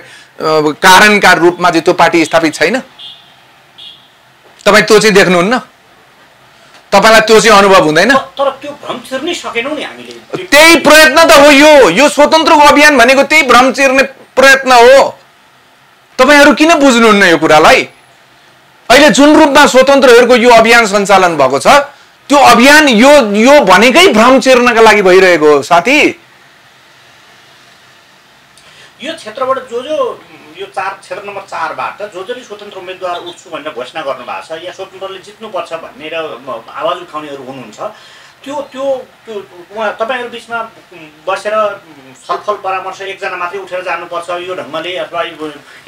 कारणका रूपमा चाहिँ त्यो पार्टी स्थापित छैन। तपाईँ त्यो चाहिँ देख्नुहुन्न? तपाईलाई त्यो चाहिँ अनुभव हुँदैन? तर त्यो भ्रम चिर्नै सकेनौं नि हामीले। त्यही प्रयत्न त हो यो स्वतन्त्रको अभियान भनेको त्यही भ्रम चिर्ने प्रयत्न हो। तपाईहरु किन बुझ्नुहुन्न यो कुरालाई? अहिले जुन रूपमा स्वतन्त्रहरुको यो अभियान सञ्चालन भएको छ, त्यो अभियान यो भनेकै भ्रम चिर्नका लागि भइरहेको हो साथी। यो क्षेत्रबाट जो यो क्षेत्र नम्बर 4 बाट जसले स्वतन्त्र उम्मेदवार उठ्छु भनेर घोषणा गर्नु भएको छ या स्वतन्त्रले जित्नुपर्छ भनेर आवाज उठाउनेहरू हुनुहुन्छ, त्यो त्यो त्यो तपाईँहरू बिचमा बसेर छलफल परामर्श एकजना मात्रै उठेर जानुपर्छ यो ढङ्गले अथवा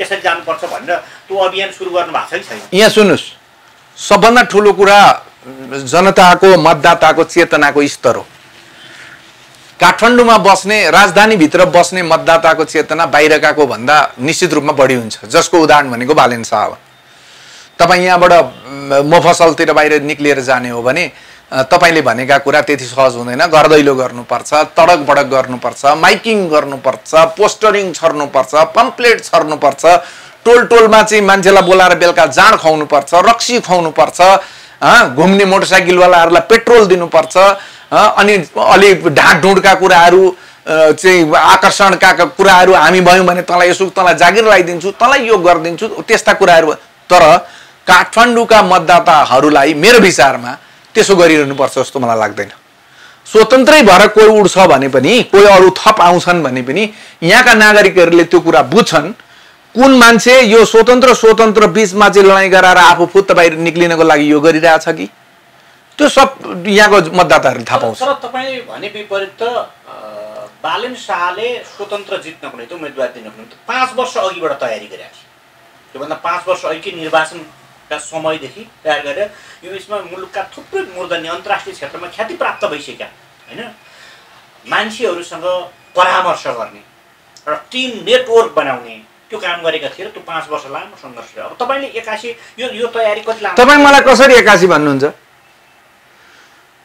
यसरी जानुपर्छ भनेर त्यो अभियान सुरु गर्नु भएको छ कि छैन? यहाँ सुन्नुहोस्, सबभन्दा ठुलो कुरा जनताको मतदाताको चेतनाको स्तर हो। काठमाडौँमा बस्ने, राजधानीभित्र बस्ने मतदाताको चेतना बाहिरकाको भन्दा निश्चित रूपमा बढी हुन्छ, जसको उदाहरण भनेको बालेन शाह हो। तपाईँ यहाँबाट मफसलतिर बाहिर निक्लिएर जाने हो भने तपाईँले भनेका कुरा त्यति सहज हुँदैन। गर्दैलो गर्नुपर्छ, तडक बडक गर्नुपर्छ, माइकिङ गर्नुपर्छ, पोस्टरिङ छर्नुपर्छ, पम्पलेट छर्नुपर्छ, टोल टोलमा चाहिँ मान्छेलाई बोलाएर बेलुका जाँड खुवाउनुपर्छ, रक्सी खुवाउनुपर्छ, घुम्ने मोटरसाइकलवालाहरूलाई पेट्रोल दिनुपर्छ, अनि अलि ढाँडढुँडका कुराहरू चाहिँ आकर्षणका कुराहरू हामी भयौँ भने तँलाई यसो तँलाई जागिर लगाइदिन्छु, तँलाई यो गरिदिन्छु, त्यस्ता कुराहरू। तर काठमाडौँका मतदाताहरूलाई मेरो विचारमा त्यसो गरिरहनुपर्छ जस्तो मलाई लाग्दैन। स्वतन्त्रै भएर कोही उड्छ भने पनि, कोही अरू थप आउँछन् भने पनि यहाँका नागरिकहरूले त्यो कुरा बुझ्छन्। कुन मान्छे यो स्वतन्त्र बीचमा चाहिँ लडाइँ गराएर आफू फुत्त बाहिर निक्लिनको लागि यो गरिरहेछ कि, त्यो सब यहाँको मतदाताहरूले थाहा पाउँछ। तर तपाईँले भने विपरीत त बालेन शाहले स्वतन्त्र जित्नको निम्ति उम्मेदवार दिनको निम्ति 5 वर्ष अघिबाट तयारी गरेका थिए। त्योभन्दा 5 वर्ष अघि निर्वाचनका समयदेखि तयार गरेर यो यसमा मुलुकका थुप्रै मूर्धन्य अन्तर्राष्ट्रिय क्षेत्रमा ख्याति प्राप्त भइसक्या हैन मान्छेहरूसँग परामर्श गर्ने र टिम नेटवर्क बनाउने त्यो काम गरेका थिए र त्यो 5 वर्ष लामो सङ्घर्ष रह्यो। अब तपाईँले 81 यो तयारी कति लामो? तपाईँ मलाई कसरी 81 भन्नुहुन्छ?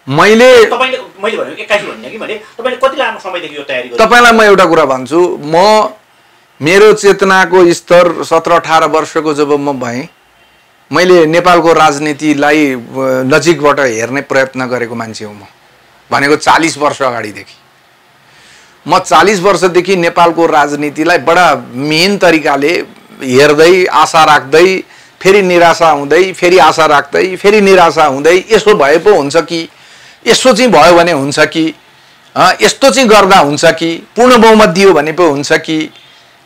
मैले भने 81 भन्ने कि भने तपाईँले कति लामो समयदेखि यो तयारी गर्नु? तपाईँलाई म एउटा कुरा भन्छु, मेरो चेतनाको स्तर 17-18 वर्षको जब म भएँ, मैले नेपालको राजनीतिलाई नजिकबाट हेर्ने प्रयत्न गरेको मान्छे हुँ। म भनेको 40 वर्ष अगाडिदेखि। म 40 वर्षदेखि नेपालको राजनीतिलाई बडा मेन तरिकाले हेर्दै, आशा राख्दै, फेरि निराशा हुँदै, फेरि आशा राख्दै, फेरि निराशा हुँदै, यसो भए पो हुन्छ कि, यसो चाहिँ भयो भने हुन्छ कि, यस्तो चाहिँ गर्दा हुन्छ कि, पूर्ण बहुमत दियो भने पो हुन्छ कि,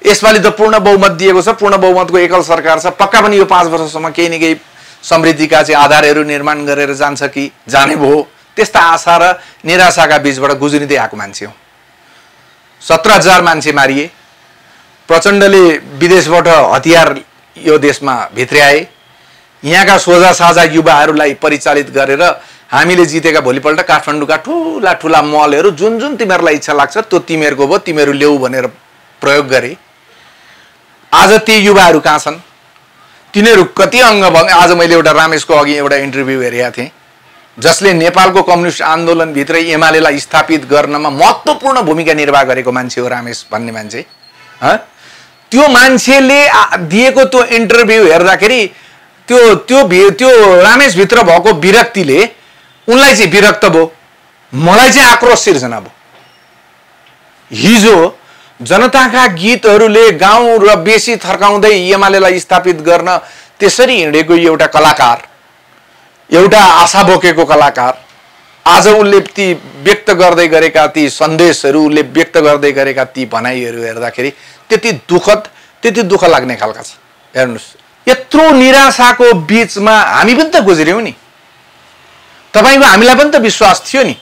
यसपालि त पूर्ण बहुमत दिएको छ, पूर्ण बहुमतको एकल सरकार छ, पक्का पनि यो 5 वर्षसम्म केही न केही समृद्धिका चाहिँ आधारहरू निर्माण गरेर जान्छ कि, जाने भयो। त्यस्ता आशा र निराशाका बीचबाट गुज्रिँदै आएको मान्छे हो। 17,000 मान्छे मारिए, प्रचण्डले विदेशबाट हतियार यो देशमा भित्र्याए, यहाँका सोझा साझा युवाहरूलाई परिचालित गरेर हामीले जितेका भोलिपल्ट काठमाडौँका ठुला ठुला मलहरू जुन जुन तिमीहरूलाई इच्छा लाग्छ त्यो तिमीहरूको भयो, तिमीहरू ल्याऊ भनेर प्रयोग गरे। आज ती युवाहरू कहाँ छन्? तिनीहरू कति अङ्गभङ्ग। आज मैले एउटा रामेशको अघि एउटा इन्टरभ्यू हेरेका थिएँ, जसले नेपालको कम्युनिस्ट आन्दोलनभित्र एमालेलाई स्थापित गर्नमा महत्त्वपूर्ण भूमिका निर्वाह गरेको मान्छे हो रामेश भन्ने मान्छे। त्यो मान्छेले दिएको त्यो इन्टरभ्यू हेर्दाखेरि त्यो रामेशभित्र भएको विरक्तिले उनलाई चाहिँ विरक्त भयो, मलाई चाहिँ आक्रोश सिर्जना भयो। हिजो जनताका गीतहरूले गाउँ र बेसी थर्काउँदै एमालेलाई स्थापित गर्न त्यसरी हिँडेको एउटा कलाकार, एउटा आशा बोकेको कलाकार, आज उसले ती व्यक्त गर्दै गरेका ती सन्देशहरू, उसले व्यक्त गर्दै गरेका ती भनाइहरू हेर्दाखेरि त्यति दुःख लाग्ने खालका छ। हेर्नुहोस्, यत्रो निराशाको बीचमा हामी पनि त गुज्र्यौँ नि। तपाईँको हामीलाई पनि त विश्वास थियो नि।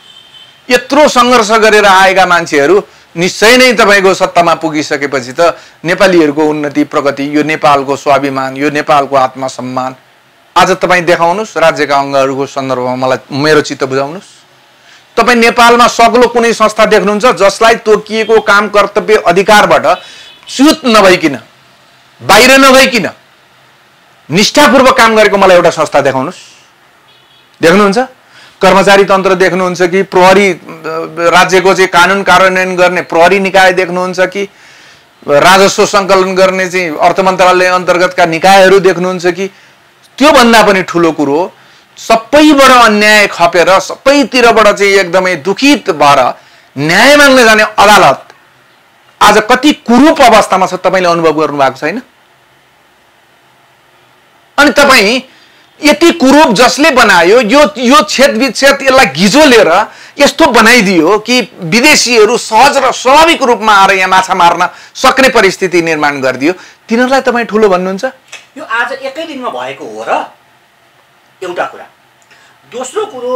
यत्रो सङ्घर्ष गरेर आएका मान्छेहरू निश्चय नै तपाईँको सत्तामा पुगिसकेपछि त नेपालीहरूको उन्नति, प्रगति, यो नेपालको स्वाभिमान, यो नेपालको आत्मसम्मान आज तपाईँ देखाउनुहोस्। राज्यका अङ्गहरूको सन्दर्भमा मलाई मेरो चित्त बुझाउनुहोस्। तपाईँ नेपालमा सग्लो कुनै संस्था देख्नुहुन्छ जसलाई तोकिएको काम कर्तव्य अधिकारबाट च्युत नभइकन, बाहिर नभइकन निष्ठापूर्वक काम गरेको मलाई एउटा संस्था देखाउनुहोस्। देख्नुहुन्छ? कर्मचारी तन्त्र देख्नुहुन्छ कि प्रहरी, राज्यको चाहिँ कानुन कार्यान्वयन गर्ने प्रहरी निकाय देख्नुहुन्छ कि राजस्व सङ्कलन गर्ने चाहिँ अर्थ मन्त्रालय अन्तर्गतका निकायहरू देख्नुहुन्छ कि, त्योभन्दा पनि ठुलो कुरो सबैबाट अन्याय खपेर सबैतिरबाट चाहिँ एकदमै दुखित भएर न्याय माग्न जाने अदालत आज कति कुरूप अवस्थामा छ तपाईँले अनुभव गर्नुभएको छैन? अनि तपाईँ यति कुरूप जसले बनायो यो छेद विच्छेद यसलाई घिजोलेर यस्तो बनाइदियो कि विदेशीहरू सहज र स्वाभाविक रूपमा आएर यहाँ माछा मार्न सक्ने परिस्थिति निर्माण गरिदियो। तिनीहरूलाई तपाईँ ठुलो भन्नुहुन्छ? यो आज एकै दिनमा भएको हो र एउटा कुरा। दोस्रो कुरो,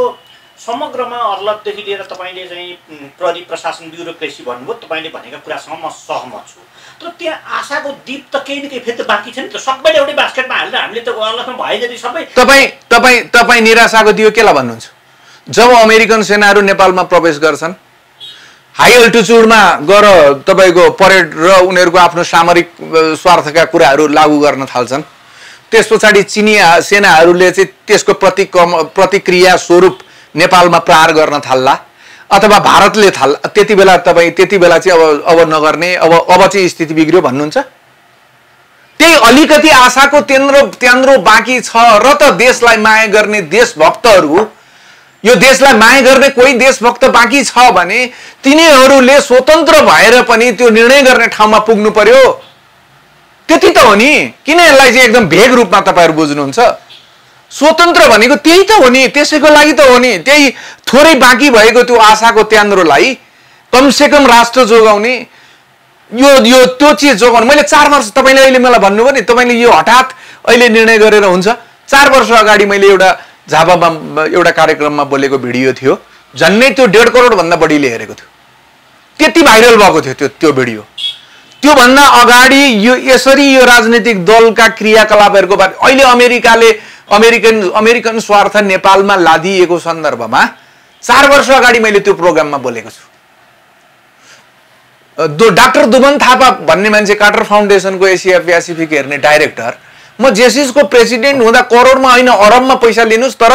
समग्रमा अरलतदेखि लिएर तपाईँले चाहिँ प्रहरी प्रशासन ब्युरोक्रेसी भन्नुभयो, तपाईँले भनेका कुरासँग म सहमत छु। तर त्यहाँ आशाको दीप त केही न केही फेरि त बाँकी छ नि त। सबैले एउटै बास्केटमा हालेर हामीले त अरलतमा भए जति सबै तपाईँ निराशाको दियो केलाई भन्नुहुन्छ? जब अमेरिकन सेनाहरू नेपालमा प्रवेश गर्छन्, हाई अल्टिच्युडमा गएर तपाईँको परेड र उनीहरूको आफ्नो सामरिक स्वार्थका कुराहरू लागू गर्न थाल्छन्, त्यस पछाडि चिनिया सेनाहरूले चाहिँ त्यसको प्रतिक्रिया स्वरूप नेपालमा प्रहार गर्न थाल्ला अथवा भारतले थाल्ला, त्यति बेला चाहिँ अब नगर्ने, अब चाहिँ स्थिति बिग्रियो भन्नुहुन्छ? त्यही अलिकति आशाको त्यान्द्रो बाँकी छ र त देशलाई माया गर्ने देशभक्तहरू, यो देशलाई माया गर्ने कोही देशभक्त बाँकी छ भने तिनीहरूले स्वतन्त्र भएर पनि त्यो निर्णय गर्ने ठाउँमा पुग्नु पर्यो। त्यति त हो नि। किन यसलाई चाहिँ एकदम भेग रूपमा तपाईँहरू बुझ्नुहुन्छ? स्वतन्त्र भनेको त्यही त हो नि, त्यसैको लागि त हो नि। त्यही थोरै बाँकी भएको त्यो आशाको त्यान्द्रोलाई कमसेकम राष्ट्र जोगाउने, यो त्यो चिज जोगाउनु। मैले 4 वर्ष, तपाईँले अहिले मलाई भन्नुभयो नि, तपाईँले यो हठात अहिले निर्णय गरेर हुन्छ। 4 वर्ष अगाडि मैले एउटा झापामा एउटा कार्यक्रममा बोलेको भिडियो थियो, झन्नै त्यो 1.5 करोडभन्दा बढीले हेरेको थियो। त्यति भाइरल भएको थियो त्यो भिडियो। त्योभन्दा अगाडि यसरी यो राजनीतिक दलका क्रियाकलापहरूको बारे अहिले अमेरिकन स्वार्थ नेपालमा लादिएको सन्दर्भमा 4 वर्ष अगाडि मैले त्यो प्रोग्राममा बोलेको छु। डाक्टर दुमन थापा भन्ने मान्छे, कार्टर फाउन्डेसनको एसिया पेसिफिक हेर्ने डाइरेक्टर, म जेसिसको प्रेसिडेन्ट हुँदा करोडमा होइन अरबमा पैसा लिनुहोस् तर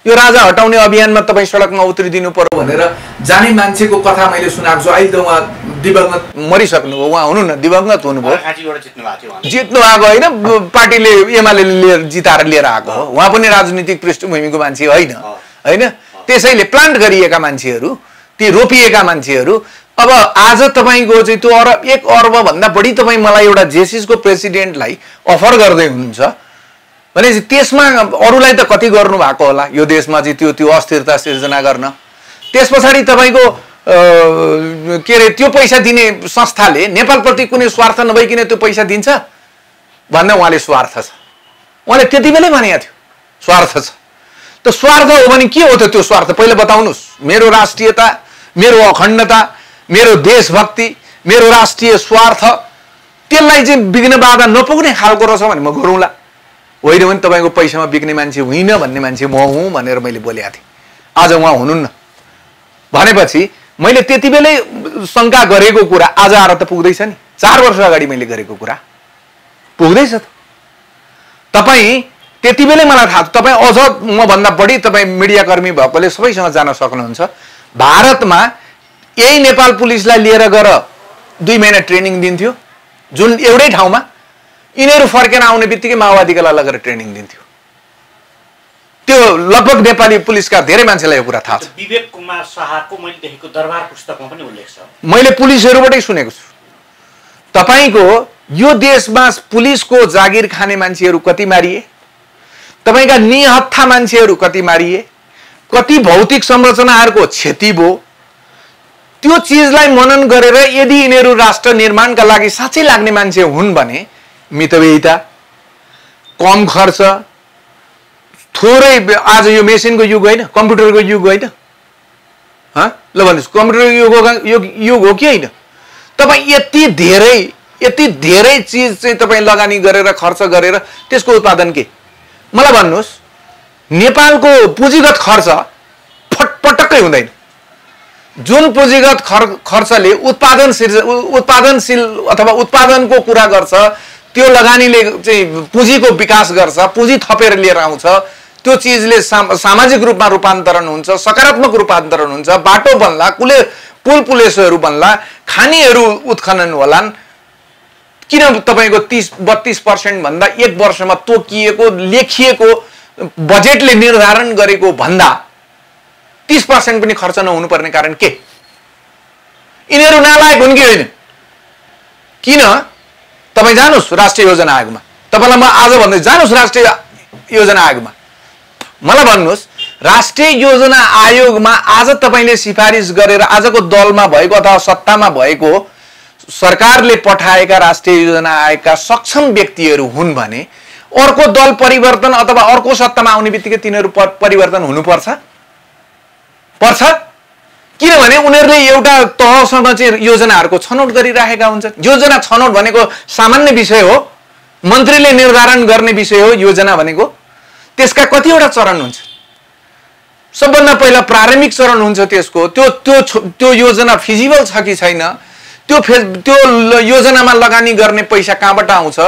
यो राजा हटाउने अभियानमा तपाईँ सडकमा उत्रिदिनु पर्यो भनेर जाने मान्छेको कथा मैले सुनाएको छु। अहिले त उहाँ दिवंगत मरिसक्नुभयो, उहाँ हुनु न दिवंगत हुनुभयो, जित्नु भएको होइन, पार्टीले एमाले जिताएर लिएर आएको हो। उहाँ पनि राजनीतिक पृष्ठभूमिको मान्छे होइन। त्यसैले प्लान्ट गरिएका मान्छेहरू, ती रोपिएका मान्छेहरू, अब आज तपाईँको चाहिँ त्यो 1 अर्ब भन्दा बढी तपाईँ मलाई एउटा जेसिसको प्रेसिडेन्टलाई अफर गर्दै हुनुहुन्छ भने त्यसमा अरूलाई त कति गर्नु भएको होला यो देशमा चाहिँ त्यो अस्थिरता सिर्जना गर्न। त्यस पछाडि तपाईँको के अरे त्यो पैसा दिने संस्थाले नेपालप्रति कुनै स्वार्थ नभइकन त्यो पैसा दिन्छ भन्दा उहाँले स्वार्थ छ, उहाँले त्यति बेलै भनेको थियो स्वार्थ छ। त स्वार्थ हो भने के हो त त्यो स्वार्थ? पहिला बताउनुहोस्। मेरो राष्ट्रियता, मेरो अखण्डता, मेरो देशभक्ति, मेरो राष्ट्रिय स्वार्थ, त्यसलाई चाहिँ बिग्न बाधा नपुग्ने खालको रहेछ भने म गरौँला, होइन भने तपाईँको पैसामा बिग्ने मान्छे होइन भन्ने मान्छे म हुँ भनेर मैले बोलेको थिएँ। आज उहाँ हुनुहुन्न भनेपछि मैले त्यति बेलै शङ्का गरेको कुरा आज आएर त पुग्दैछ नि। 4 वर्ष अगाडि मैले गरेको कुरा पुग्दैछ त। तपाईँ त्यति बेलै मलाई थाहा, तपाईँ अझ म भन्दा बढी तपाईँ मिडियाकर्मी भएकोले सबैसँग जान सक्नुहुन्छ। भारतमा यही नेपाल पुलिसलाई लिएर गएर 2 महिना ट्रेनिङ दिन्थ्यो, जुन एउटै ठाउँमा यिनीहरू फर्केर आउने बित्तिकै माओवादीका लगेर ट्रेनिङ दिन्थ्यो। त्यो लगभग नेपाली पुलिसका धेरै मान्छेलाई यो कुरा थाहा छ। विवेक कुमार शाहको मैले देखेको दरबार पुस्तकमा पनि उल्लेख छ। मैले पुलिसहरूबाटै सुनेको छु। तपाईँको यो देशमा पुलिसको जागिर खाने मान्छेहरू कति मारिए, तपाईँका निहत्था मान्छेहरू कति मारिए, कति भौतिक संरचनाहरूको क्षति भयो, त्यो चिजलाई मनन गरेर यदि यिनीहरू राष्ट्र निर्माणका लागि साँच्चै लाग्ने मान्छे हुन् भने मितव्ययिता, कम खर्च, थोरै, आज यो मेसिनको युग होइन, कम्प्युटरको युग होइन, ल भन्नुहोस् कम्प्युटरको युग हो कि होइन? तपाईँ यति धेरै चिज चाहिँ तपाईँ लगानी गरेर खर्च गरेर त्यसको उत्पादन के? मलाई भन्नुहोस्, नेपालको पुँजीगत खर्च पटक्कै हुँदैन। जुन पुँजीगत खर्चले उत्पादनशील अथवा उत्पादनको कुरा गर्छ, त्यो लगानीले चाहिँ पुँजीको विकास गर्छ, पुँजी थपेर लिएर आउँछ, त्यो चिजले सामाजिक रूपमा रूपान्तरण हुन्छ, सकारात्मक रूपान्तरण हुन्छ, बाटो बन्ला, पुल पुलेसहरू बन्ला, खानीहरू उत्खनन होलान्। किन तपाईँको 30-32% भन्दा 1 वर्षमा तोकिएको लेखिएको बजेटले निर्धारण गरेको भन्दा 30% पनि खर्च नहुनुपर्ने कारण के? यिनीहरू नालायक हुन् कि होइन? किन? तपाईँ जानुहोस् राष्ट्रिय योजना आयोगमा, तपाईँलाई म आज भन्दै जानुहोस् राष्ट्रिय योजना आयोगमा, मलाई भन्नुहोस्, राष्ट्रिय योजना आयोगमा आज तपाईले सिफारिस गरेर आजको दलमा भएको अथवा सत्तामा भएको सरकारले पठाएका राष्ट्रिय योजना आयोगका सक्षम व्यक्तिहरू हुन् भने अर्को दल परिवर्तन अथवा अर्को सत्तामा आउने बित्तिकै तिनीहरू परिवर्तन हुनुपर्छ पर्छ, किनभने उनीहरूले एउटा तहसँग चाहिँ योजनाहरूको छनौट गरिराखेका हुन्छन्। योजना छनौट भनेको सामान्य विषय हो, मन्त्रीले निर्धारण गर्ने विषय हो। योजना भनेको त्यसका कतिवटा चरण हुन्छ। सबभन्दा पहिला प्रारम्भिक चरण हुन्छ त्यसको, त्यो योजना फिजिबल छ कि छैन, त्यो योजनामा लगानी गर्ने पैसा कहाँबाट आउँछ,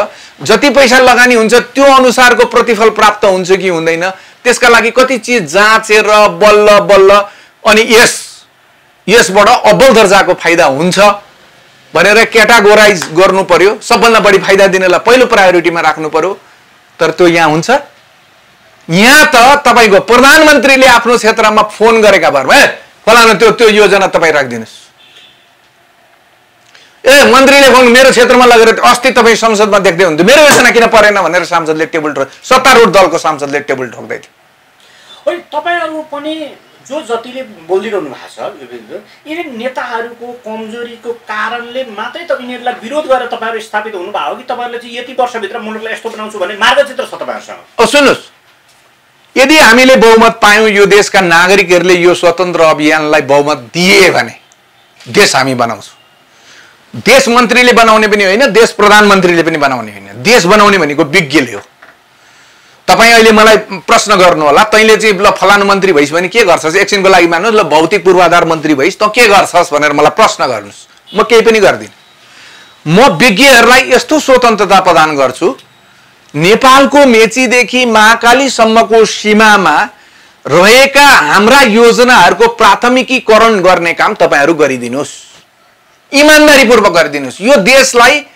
जति पैसा लगानी हुन्छ त्यो अनुसारको प्रतिफल प्राप्त हुन्छ कि हुँदैन, त्यसका लागि कति चिज जाँचेर बल्ल बल्ल अनि यसबाट अब्बल दर्जाको फाइदा हुन्छ भनेर क्याटेगोराइज गर्नु पर्यो। सबभन्दा बढी फाइदा दिनेलाई पहिलो प्रायोरिटीमा राख्नु पर्यो। तर त्यो यहाँ हुन्छ? यहाँ त तपाईको प्रधानमन्त्रीले आफ्नो क्षेत्रमा फोन गरेका भरमा फलाना त्यो योजना तपाईँ राखिदिनुस्। मन्त्रीले फोन मेरो क्षेत्रमा लगेर अस्ति तपाईँ संसदमा देख्दै हुन्थ्यो मेरो योजना किन परेन भनेर सांसदले टेबल सत्तारूढ दलको सांसदले टेबल ठोक्दै थियो। तपाईहरु पनि जो जतिले बोलिरहनु भएको छ यिनी नेताहरूको कमजोरीको कारणले मात्रै त यिनीहरूलाई विरोध गरेर तपाईहरु स्थापित हुनुभयो हो कि तपाईहरुले चाहिँ यति वर्षभित्र मुलुकलाई यस्तो बनाउँछु भन्ने मार्गचित्र छ तपाईहरुसँग? सुन्नुस्, यदि हामीले बहुमत पायौं, यो देशका नागरिकहरूले यो स्वतन्त्र अभियानलाई बहुमत दिए भने देश हामी बनाउँछौँ। देश मन्त्रीले बनाउने पनि होइन, देश प्रधानमन्त्रीले पनि बनाउने होइन, देश बनाउने भनेको विज्ञले हो। तपाईँ अहिले मलाई प्रश्न गर्नु होला, तैँले चाहिँ ल फलानु मन्त्री भइस् भने के गर्छस्, एकछिनको लागि मान्नुहोस्, ल भौतिक पूर्वाधार मन्त्री भइस् त के गर्छस् भनेर मलाई प्रश्न गर्नुहोस्, म केही पनि गर्दिनँ। म विज्ञहरूलाई यस्तो स्वतन्त्रता प्रदान गर्छु, नेपालको मेचीदेखि महाकालीसम्मको सीमामा रहेका हाम्रा योजनाहरूको प्राथमिकीकरण गर्ने काम तपाईहरू गरिदिनुहोस्, इमानदारीपूर्वक गरिदिनुहोस्। यो देशलाई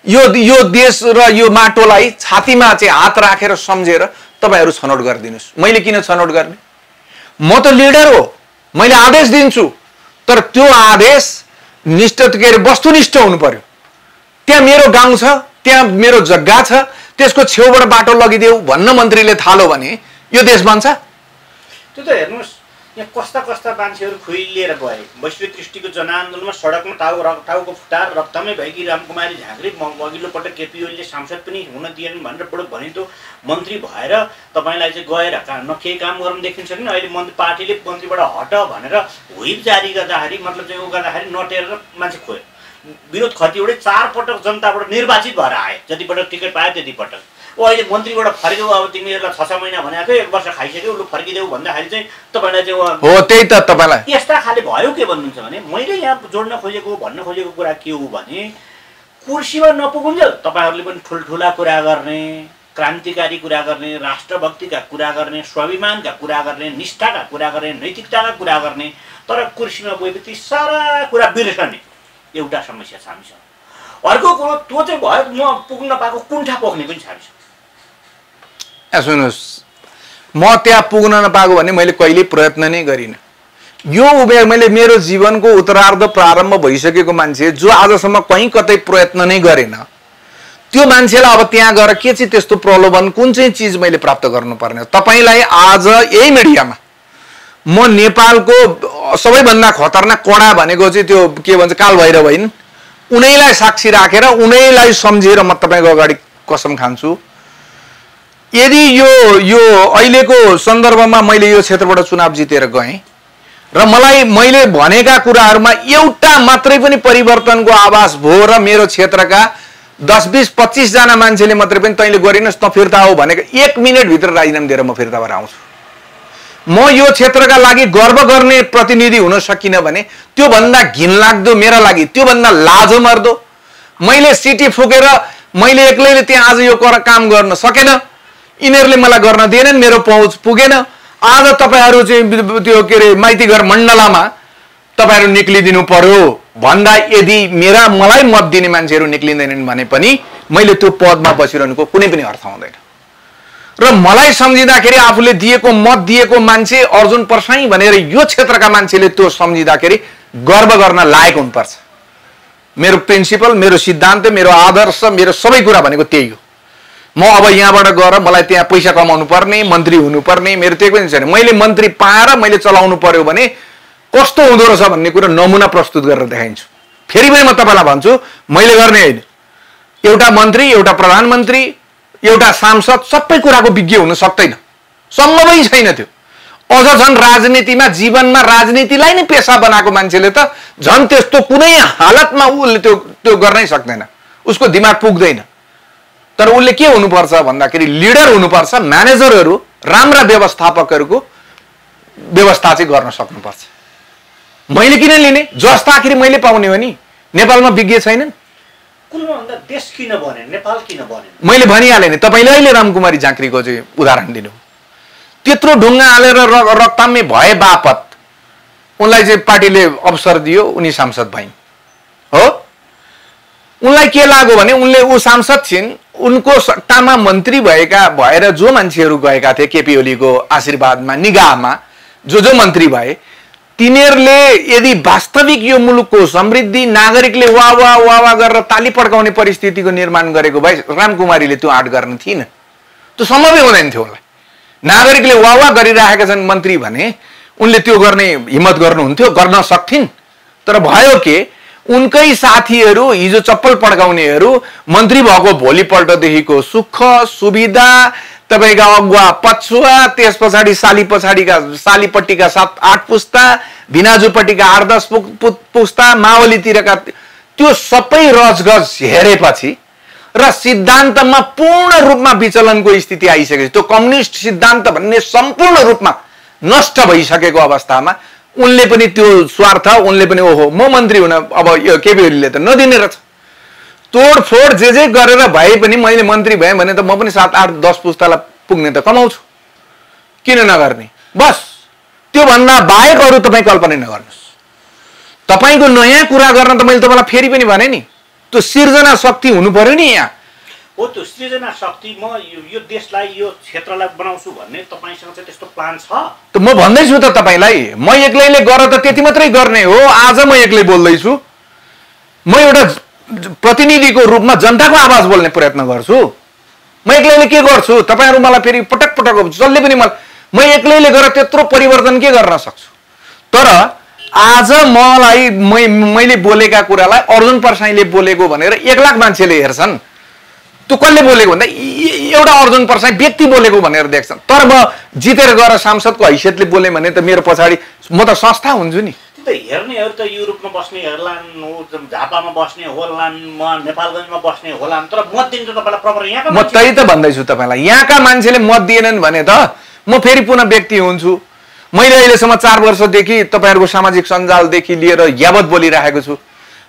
यो देश र यो माटोलाई छातीमा चाहिँ हात राखेर सम्झेर तपाईहरू छनौट गरिदिनुहोस्। मैले किन छनौट गर्ने? म त लिडर हो, मैले आदेश दिन्छु, तर त्यो आदेश निष्ठ के अरे वस्तुनिष्ठ हुनु पर्यो। त्यहाँ मेरो गाउँ छ, त्यहाँ मेरो जग्गा छ, त्यसको छेउबाट बाटो लगिदेऊ भन्न मन्त्रीले थाल्यो भने यो देश बन्छ? त्यो त हेर्नुहोस्, यहाँ कस्ता कस्ता मान्छेहरू खुइलिएर गए। वैश्विक दृष्टिको जनआन्दोलनमा सडकमा टाउको फुटाएर रक्तमै भएकी रामकुमारी झाँक्री अघिल्लो पटक केपी ओलीले सांसद पनि हुन दिएन भनेर बडो भनितो मन्त्री भएर तपाईँलाई चाहिँ गएर न केही काम गर्न देखिन्छ कि अहिले पार्टीले मन्त्रीबाट हट भनेर व्हिप जारी गर्दाखेरि मतलब चाहिँ उ गर्दाखेरि नटेर मान्छे खोयो। विरोध खतिवटै 4 पटक जनताबाट निर्वाचित भएर आए, जति पटक टिकट पाए त्यति पटक। अहिले मन्त्रीबाट फर्किदेऊ, अब तिमीहरूलाई 6 महिना भनेको 1 वर्ष खाइसक्यो, लु फर्किदेऊ भन्दाखेरि चाहिँ तपाईँलाई चाहिँ हो त्यही त तपाईँलाई यस्ता खाले भयो। के भन्नुहुन्छ भने मैले यहाँ जोड्न खोजेको भन्न खोजेको कुरा के हो भने कुर्सीमा नपुगुन्जेल तपाईँहरूले पनि ठुल्ठुला कुरा गर्ने, क्रान्तिकारी कुरा गर्ने, राष्ट्रभक्तिका कुरा गर्ने, स्वाभिमानका कुरा गर्ने, निष्ठाका कुरा गर्ने, नैतिकताका कुरा गर्ने, तर कुर्सीमा गएपछि सारा कुरा बिर्सने एउटा समस्या छ हामीसँग। अर्को कुरो त्यो चाहिँ भयो म पुग्न पाएको कुण्ठा पोख्ने पनि छ हामीसँग। सुन्नुहोस्, म त्यहाँ पुग्न नपाएको भने मैले कहिले प्रयत्न नै गरिनँ। यो उमेर मैले मेरो जीवनको उत्तरार्ध प्रारम्भ भइसकेको मान्छे जो आजसम्म कहीँ कतै प्रयत्न नै गरेन, त्यो मान्छेलाई अब त्यहाँ गएर के चाहिँ त्यस्तो प्रलोभन कुन चाहिँ चिज मैले प्राप्त गर्नुपर्ने? तपाईँलाई आज यही मिडियामा म नेपालको सबैभन्दा खतरनाक कडा भनेको चाहिँ त्यो के भन्छ कालभैरव होइन, उनैलाई साक्षी राखेर उनैलाई सम्झेर म तपाईँको अगाडि कसम खान्छु। यदि यो अहिलेको सन्दर्भमा मैले यो क्षेत्रबाट चुनाव जितेर गएँ र मैले भनेका कुराहरूमा एउटा मात्रै पनि परिवर्तनको आभास भयो र मेरो क्षेत्रका 10, 20, 25 जना मान्छेले मात्रै पनि तैँले गरिनस् त फिर्ता हो भनेको 1 मिनेटभित्र राजीनामा दिएर म फिर्ता भएर आउँछु। म यो क्षेत्रका लागि गर्व गर्ने प्रतिनिधि हुन सकिनँ भने त्योभन्दा घिनलाग्दो मेरा लागि, त्योभन्दा लाजो मर्दो मैले सिटी फुकेर मैले एक्लैले त्यहाँ आज यो काम गर्न सकेन, यिनीहरूले मलाई गर्न दिएनन्, मेरो पहुँच पुगेन। आज तपाईहरू चाहिँ त्यो के अरे माइतीघर मण्डलामा तपाईहरू निक्लिदिनु पर्यो भन्दा यदि मलाई मत दिने मान्छेहरू निक्लिँदैनन् भने पनि मैले त्यो पदमा बसिरहनुको कुनै पनि अर्थ हुँदैन। र मलाई सम्झिँदाखेरि आफूले दिएको मत दिएको मान्छे अर्जुन परसाई भनेर यो क्षेत्रका मान्छेले त्यो सम्झिँदाखेरि गर्व गर्न लायक हुनुपर्छ। मेरो प्रिन्सिपल, मेरो सिद्धान्त, मेरो आदर्श, मेरो सबै कुरा भनेको त्यही हो। म अब यहाँबाट गएर मलाई त्यहाँ पैसा कमाउनु पर्ने, मन्त्री हुनुपर्ने, मेरो त्यही पनि छैन। मैले मन्त्री पाएर मैले चलाउनु पर्यो भने कस्तो हुँदो रहेछ भन्ने कुरा नमुना प्रस्तुत गरेर देखाइन्छु। फेरि पनि म तपाईँलाई भन्छु, मैले गर्ने होइन। एउटा मन्त्री, एउटा प्रधानमन्त्री, एउटा सांसद सबै कुराको विज्ञ हुन सक्दैन, सम्भवै छैन त्यो। अझ झन् राजनीतिमा, जीवनमा राजनीतिलाई नै पेसा बनाएको मान्छेले त झन् त्यस्तो कुनै हालतमा उसले त्यो गर्नै सक्दैन, उसको दिमाग पुग्दैन। तर उसले के हुनुपर्छ भन्दाखेरि लिडर हुनुपर्छ, म्यानेजरहरू, राम्रा व्यवस्थापकहरूको व्यवस्था चाहिँ गर्न सक्नुपर्छ। मैले किन लिने? जस्ता आखिर मैले पाउने हो नि। नेपालमा विज्ञ छैनन्। देश किन बने, नेपाल किन बने? मैले भनिहालेँ नि, तपाईँले अहिले रामकुमारी झाँक्रीको चाहिँ उदाहरण दिनु। त्यत्रो ढुङ्गा हालेर रक्तामे भए बापत उनलाई चाहिँ पार्टीले अवसर दियो, उनी सांसद भइन् हो। उनलाई के लाग्यो भने उनले ऊ सांसद छिन्, उनको सट्टामा मन्त्री भएर जो मान्छेहरू गएका थिए केपी ओलीको आशीर्वादमा, निगाहमा जो मन्त्री भए, तिनीहरूले यदि वास्तविक यो मुलुकको समृद्धि नागरिकले वाह वाह वाह वाह गरेर ताली पड्काउने परिस्थितिको निर्माण गरेको भए रामकुमारीले त्यो आँट गर्न थिएन, त्यो सम्भवै हुँदैन थियो। उनलाई नागरिकले वाह वाह गरिरहेका छन् मन्त्री भने उनले त्यो गर्ने हिम्मत गर्नुहुन्थ्यो, गर्न सक्थिन्। तर भयो के, उनकै साथीहरू, हिजो चप्पल पड्काउनेहरू मन्त्री भएको भोलिपल्टदेखिको सुख सुविधा, तपाईँका अगुवा पछुवा, त्यस पछाडि सालीपट्टिका 7-8 पुस्ता, भिनाजुपट्टिका 8-10 पुस्ता, माओलीतिरका त्यो सबै रजगज हेरेपछि र सिद्धान्तमा पूर्ण रूपमा विचलनको स्थिति आइसकेपछि, त्यो कम्युनिस्ट सिद्धान्त भन्ने सम्पूर्ण रूपमा नष्ट भइसकेको अवस्थामा उनले पनि त्यो स्वार्थ, उनले पनि ओहो म मन्त्री हुन अब यो केपी ओलीले त नदिने रहेछ, तोडफोड जे गरेर भए पनि मैले मन्त्री भएँ भने त म पनि 7-8-10 पुस्तालाई पुग्ने त कमाउँछु, किन नगर्ने? बस त्योभन्दा बाहेक अरू तपाईँ कल्पना नगर्नुहोस्। तपाईँको नयाँ कुरा गर्न त मैले तपाईँलाई फेरि पनि भने नि, त्यो सिर्जना शक्ति हुनु पर्यो नि। यहाँ हो त्यो सृजना शक्ति, म यो देशलाई, यो क्षेत्रलाई बनाउँछु भन्ने तपाईँसँग चाहिँ त्यस्तो प्लान छ? त म भन्दैछु त तपाईँलाई, म एक्लैले गरेर त त्यति मात्रै गर्ने हो। आज म एक्लै बोल्दैछु, म एउटा प्रतिनिधिको रूपमा जनताको आवाज बोल्ने प्रयत्न गर्छु। म एक्लैले के गर्छु? तपाईँहरू मलाई फेरि पटक पटक जसले पनि म एक्लैले गरेर त्यत्रो परिवर्तन के गर्न सक्छु? तर आज मलाई मैले बोलेका कुरालाई अर्जुन परसाईले बोलेको भनेर 1 लाख मान्छेले हेर्छन्। त्यो कसले बोलेको भन्दा एउटा अर्जुन परसाई व्यक्ति बोलेको भनेर देख्छन्। तर म जितेर गएर सांसदको हैसियतले बोलेँ भने त मेरो पछाडि म त संस्था हुन्छु नि। हेर्नेहरू त युरोपमा बस्ने हेर्लान्, झापामा बस्ने होलान्, नेपालगञ्जमा बस्ने होलान्, तर मत दिनु त तपाईँलाई प्रपर यहाँका म त्यही त भन्दैछु तपाईँलाई, यहाँका मान्छेले मत दिएनन् भने त म फेरि पुनः व्यक्ति हुन्छु। मैले अहिलेसम्म 4 वर्षदेखि तपाईँहरूको सामाजिक सञ्जालदेखि लिएर यावत बोलिरहेको छु।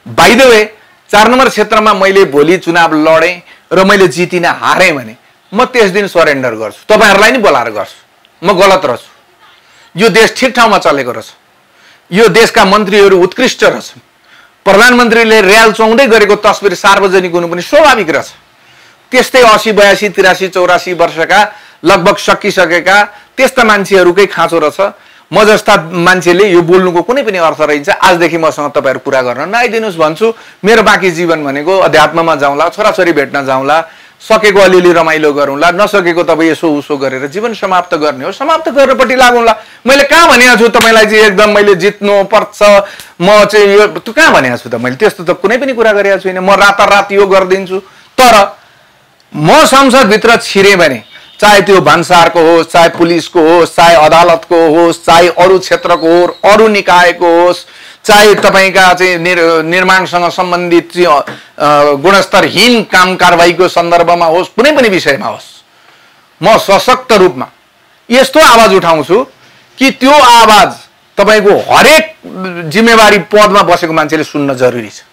बाइ द वे 4 नम्बर क्षेत्रमा मैले भोलि चुनाव लडेँ र मैले जितिन हारेँ भने म त्यस दिन सरेन्डर गर्छु, तपाईँहरूलाई नि बोलाएर गर्छु। म गलत रहेछु, यो देश ठिक ठाउँमा चलेको रहेछ, यो देशका मन्त्रीहरू उत्कृष्ट रहेछन्, प्रधानमन्त्रीले र्याल चौँदै गरेको तस्बिर सार्वजनिक हुनु पनि स्वाभाविक रहेछ। त्यस्तै 80, 82, 83, 84 वर्षका लगभग सकिसकेका त्यस्ता मान्छेहरूकै खाँचो रहेछ। म जस्ता मान्छेले यो बोल्नुको कुनै पनि अर्थ रहन्छ। आजदेखि मसँग तपाईँहरू कुरा गर्न नआइदिनुहोस् भन्छु। मेरो बाँकी जीवन भनेको अध्यात्ममा जाउँला, छोराछोरी भेट्न जाउँला, सकेको अलिअलि रमाइलो गरौँला, नसकेको तपाईँ यसो उसो गरेर जीवन समाप्त गर्ने हो, समाप्त गरेरपट्टि लागौँला। मैले कहाँ भनेको छु तपाईँलाई चाहिँ एकदम मैले जित्नु पर्छ, म चाहिँ यो त्यो कहाँ भनेको छु त? मैले त्यस्तो त कुनै पनि कुरा गरेको छुइनँ। म रातारात यो गरिदिन्छु। तर म संसदभित्र छिरेँ भने चाहे त्यो भन्सारको होस्, चाहे पुलिसको होस्, चाहे अदालतको होस्, चाहे अरू क्षेत्रको होस्, अरू निकायको होस्, चाहे तपाईँका चाहिँ निर्माणसँग सम्बन्धित गुणस्तरहीन काम कारवाहीको सन्दर्भमा होस्, कुनै पनि विषयमा होस्, म सशक्त रूपमा यस्तो आवाज उठाउँछु कि त्यो आवाज तपाईँको हरेक जिम्मेवारी पदमा बसेको मान्छेले सुन्न जरुरी छ,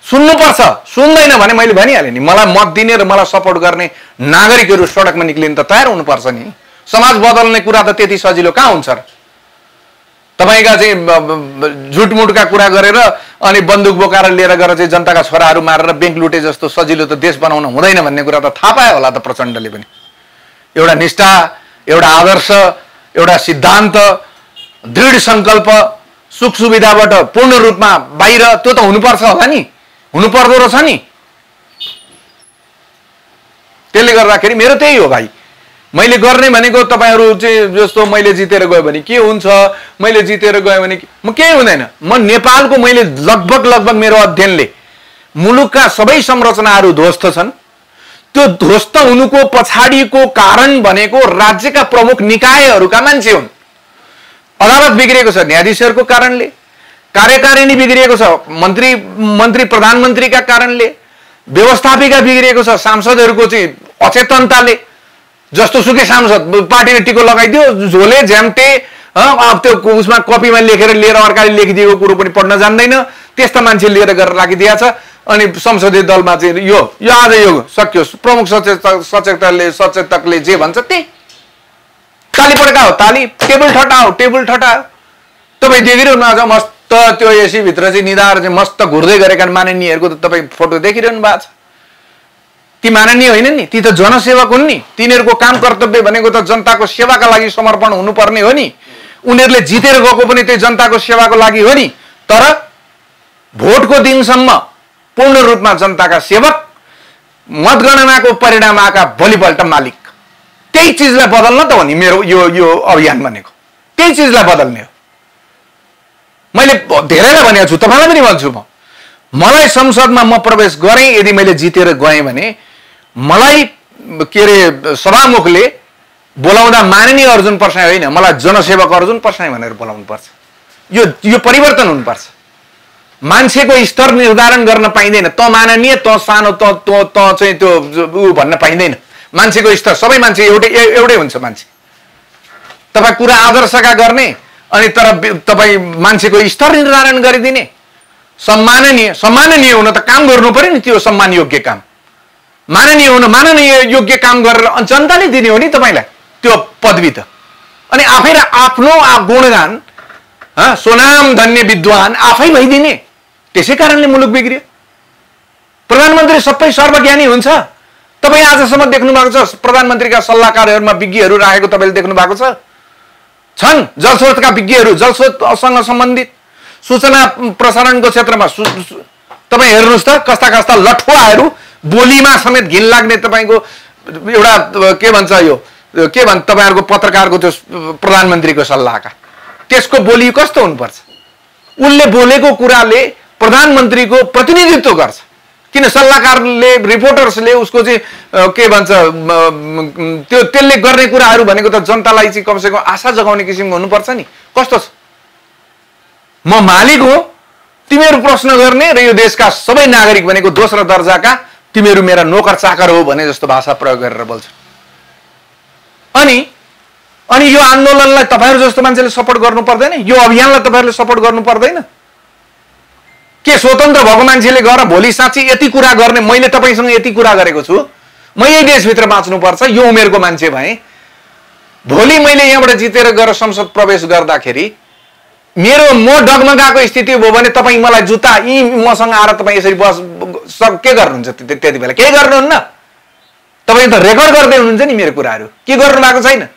सुन्नुपर्छ। सुन्दैन भने मैले भनिहालेँ नि, मलाई मत दिने र मलाई सपोर्ट गर्ने नागरिकहरू सडकमा निक्लिन त तयार हुनुपर्छ नि। समाज बदल्ने कुरा त त्यति सजिलो कहाँ हुन्छ र? तपाईँका चाहिँ झुटमुटका कुरा गरेर अनि बन्दुक बोकाएर लिएर गएर चाहिँ जनताका छोराहरू मारेर ब्याङ्क लुटे जस्तो सजिलो त देश बनाउन हुँदैन भन्ने कुरा त थाहा पायो होला त प्रचण्डले पनि। एउटा निष्ठा, एउटा आदर्श, एउटा सिद्धान्त, दृढ सङ्कल्प, सुख सुविधाबाट पूर्ण रूपमा बाहिर, त्यो त हुनुपर्छ होला नि, हुनुपर्दो रहेछ नि। त्यसले गर्दाखेरि मेरो त्यही हो भाइ। मैले गर्ने भनेको तपाईहरु चाहिँ जस्तो मैले जितेर गयो भने के हुन्छ, मैले जितेर गयो भने म केही हुँदैन। म नेपालको मैले लगभग मेरो अध्ययनले मुलुकका सबै संरचनाहरू ध्वस्त छन्। त्यो ध्वस्त हुनुको पछाडिको कारण भनेको राज्यका प्रमुख निकायहरूका मान्छे हुन्। अदालत बिग्रिएको छ न्यायाधीशहरूको कारणले, कार्यकारिणी बिग्रिएको छ मन्त्री प्रधानमन्त्रीका कारणले, व्यवस्थापिका बिग्रिएको छ सांसदहरूको चाहिँ अचेतनताले। जस्तो सुकै सांसद पार्टीले टिको लगाइदियो, झोले झ्याम्टे त्यो उसमा कपीमा लेखेर लिएर अर्काले लेखिदिएको कुरो पनि पढ्न जान्दैन, त्यस्ता मान्छे लिएर गरेर राखिदिएको छ। अनि संसदीय दलमा चाहिँ यो आज यो सक्यो, प्रमुख सचेतकले जे भन्छ त्यही ताली पड्काओ, ताली टेबल ठटाओ। तपाईँ देखिरहनु आज मस्त त्यो एसी भित्र चाहिँ निधार चाहिँ मस्त घुर्दै गरेका माननीयहरूको त तपाईँ फोटो देखिरहनु भएको छ। ती माननीय होइन नि, ती त जनसेवक हुन् नि। तिनीहरूको काम कर्तव्य भनेको त जनताको सेवाका लागि समर्पण हुनुपर्ने हो नि। उनीहरूले जितेर गएको पनि त्यही जनताको सेवाको लागि हो नि। तर भोटको दिनसम्म पूर्ण रूपमा जनताका सेवक, मतगणनाको परिणाम आएका भोलिपल्ट मालिक। त्यही चिजलाई बदल्न त हो नि मेरो यो अभियान भनेको, त्यही चिजलाई बदल्ने हो। मैले धेरैलाई भनेको छु, तपाईँलाई पनि भन्छु म। मलाई संसदमा म प्रवेश गरेँ, यदि मैले जितेर गएँ भने मलाई के अरे सभामुखले बोलाउँदा माननीय अर्जुन परसाई होइन, मलाई जनसेवक अर्जुन परसाई भनेर बोलाउनु पर्छ। यो परिवर्तन हुनुपर्छ। मान्छेको स्तर निर्धारण गर्न पाइँदैन। त माननीय, त सानो, त चाहिँ त्यो ऊ भन्न पाइँदैन। मान्छेको स्तर, सबै मान्छे एउटै हुन्छ। मान्छे तपाईँ कुरा आदर्शका गर्ने अनि तर तपाईँ मान्छेको स्तर निर्धारण गरिदिने। सम्माननीय हुन त काम गर्नु पर्यो नि, त्यो सम्मान योग्य काम। माननीय हुन माननीय योग्य काम गरेर जनताले दिने हो नि तपाईँलाई त्यो पदवी त। अनि आफै आफ्नो गुणगान सोनाम धन्य विद्वान आफै भइदिने। त्यसै कारणले मुलुक बिग्रियो। प्रधानमन्त्री सबै सर्वज्ञानी हुन्छ। तपाईँ आजसम्म देख्नु भएको छ प्रधानमन्त्रीका सल्लाहकारहरूमा विज्ञहरू राखेको तपाईँले देख्नु भएको छ? छन् जलस्रोतका विज्ञहरू, जलस्रोतसँग सम्बन्धित सूचना प्रसारणको क्षेत्रमा तपाईँ हेर्नुहोस् त कस्ता लठुवाहरू बोलीमा समेत घिन लाग्ने। तपाईँको एउटा के भन्छ यो के भन्छ तपाईँहरूको पत्रकारको त्यो प्रधानमन्त्रीको सल्लाहकार, त्यसको बोली कस्तो हुनुपर्छ? उनले बोलेको कुराले प्रधानमन्त्रीको प्रतिनिधित्व गर्छ। किन सल्लाहकारले रिपोर्टर्सले उसको चाहिँ के भन्छ त्यसले गर्ने कुराहरू भनेको त जनतालाई चाहिँ कमसेकम आशा जगाउने किसिमको हुनुपर्छ नि। कस्तो छ? म मालिक हो, तिमीहरू प्रश्न गर्ने र यो देशका सबै नागरिक भनेको दोस्रो दर्जाका, तिमीहरू मेरा नोकर चाकर हो भने जस्तो भाषा प्रयोग गरेर बोल्छ। अनि यो आन्दोलनलाई तपाईँहरू जस्तो मान्छेले सपोर्ट गर्नु पर्दैन? यो अभियानलाई तपाईँहरूले सपोर्ट गर्नु पर्दैन? के स्वतन्त्र भएको मान्छेले गएर भोलि साँच्चै यति कुरा गर्ने, मैले तपाईँसँग यति कुरा गरेको छु, म यही देशभित्र बाँच्नुपर्छ, यो उमेरको मान्छे भएँ, भोलि मैले यहाँबाट जितेर गएर संसद प्रवेश गर्दाखेरि म डगमगाएको स्थिति भयो भने तपाईँ मलाई जुत्ता मसँग आएर तपाईँ यसरी के गर्नुहुन्छ? त्यति बेला केही गर्नुहुन्न। तपाईँ त रेकर्ड गर्दै हुनुहुन्छ नि मेरो कुराहरू, के गर्नु भएको छैन।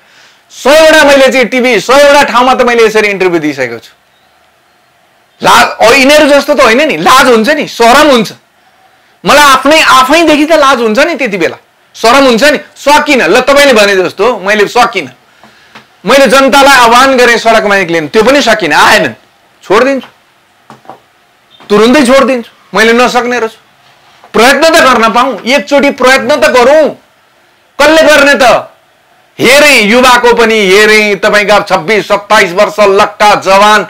100वटा मैले चाहिँ टिभी 100वटा ठाउँमा त मैले यसरी इन्टरभ्यू दिइसकेको छु। यिनीहरू जस्तो त होइन नि, लाज हुन्छ नि, शरम हुन्छ। मलाई आफैदेखि त लाज हुन्छ नि, त्यति बेला शरम हुन्छ नि। सकिनँ, ल तपाईँले भने जस्तो मैले सकिनँ। मैले जनतालाई आह्वान गरेँ सडकमा निक्लिनु, त्यो पनि सकिनँ, आएनन्। छोडिदिन्छु, तुरुन्तै छोडिदिन्छु। मैले नसक्ने रहेछु। प्रयत्न त गर्न पाऊँ, एकचोटि प्रयत्न त गरौँ। कसले गर्ने त? हेरेँ युवाको पनि हेरेँ, तपाईँका 26-27 वर्ष लट्टा जवान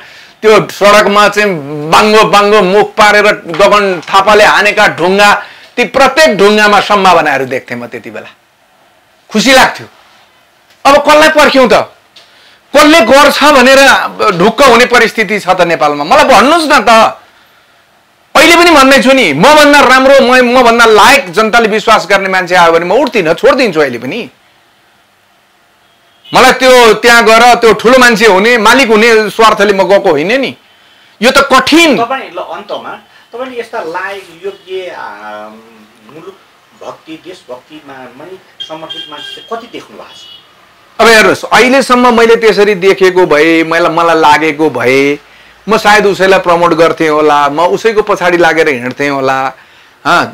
त्यो सडकमा चाहिँ बाङ्गो मुख पारेर गगन थापाले हानेका ढुङ्गा, ती प्रत्येक ढुङ्गामा सम्भावनाहरू देख्थेँ म। त्यति बेला खुसी लाग्थ्यो। अब कसलाई पर्ख्यौँ त? कसले गर्छ भनेर ढुक्क हुने परिस्थिति छ त नेपालमा? मलाई भन्नुहोस् न त। अहिले पनि भन्दै छु नि, मभन्दा राम्रो, मभन्दा लायक जनताले विश्वास गर्ने मान्छे आयो भने म उठ्दिनँ, छोडिदिन्छु। अहिले पनि मलाई त्यो त्यहाँ गएर त्यो ठुलो मान्छे हुने, मालिक हुने स्वार्थले म गएको होइन नि। यो त कठिन। तपाईँ अन्तमा तपाईँले यस्ता लायक योग्य मुलुक भक्ति देशभक्तिमा समर्पित मान्छे कति देख्नु भएको छ? अब हेर्नुहोस्, अहिलेसम्म मैले त्यसरी देखेको भए, मलाई लागेको भए म सायद उसैलाई प्रमोट गर्थेँ होला, म उसैको पछाडि लागेर हिँड्थेँ होला।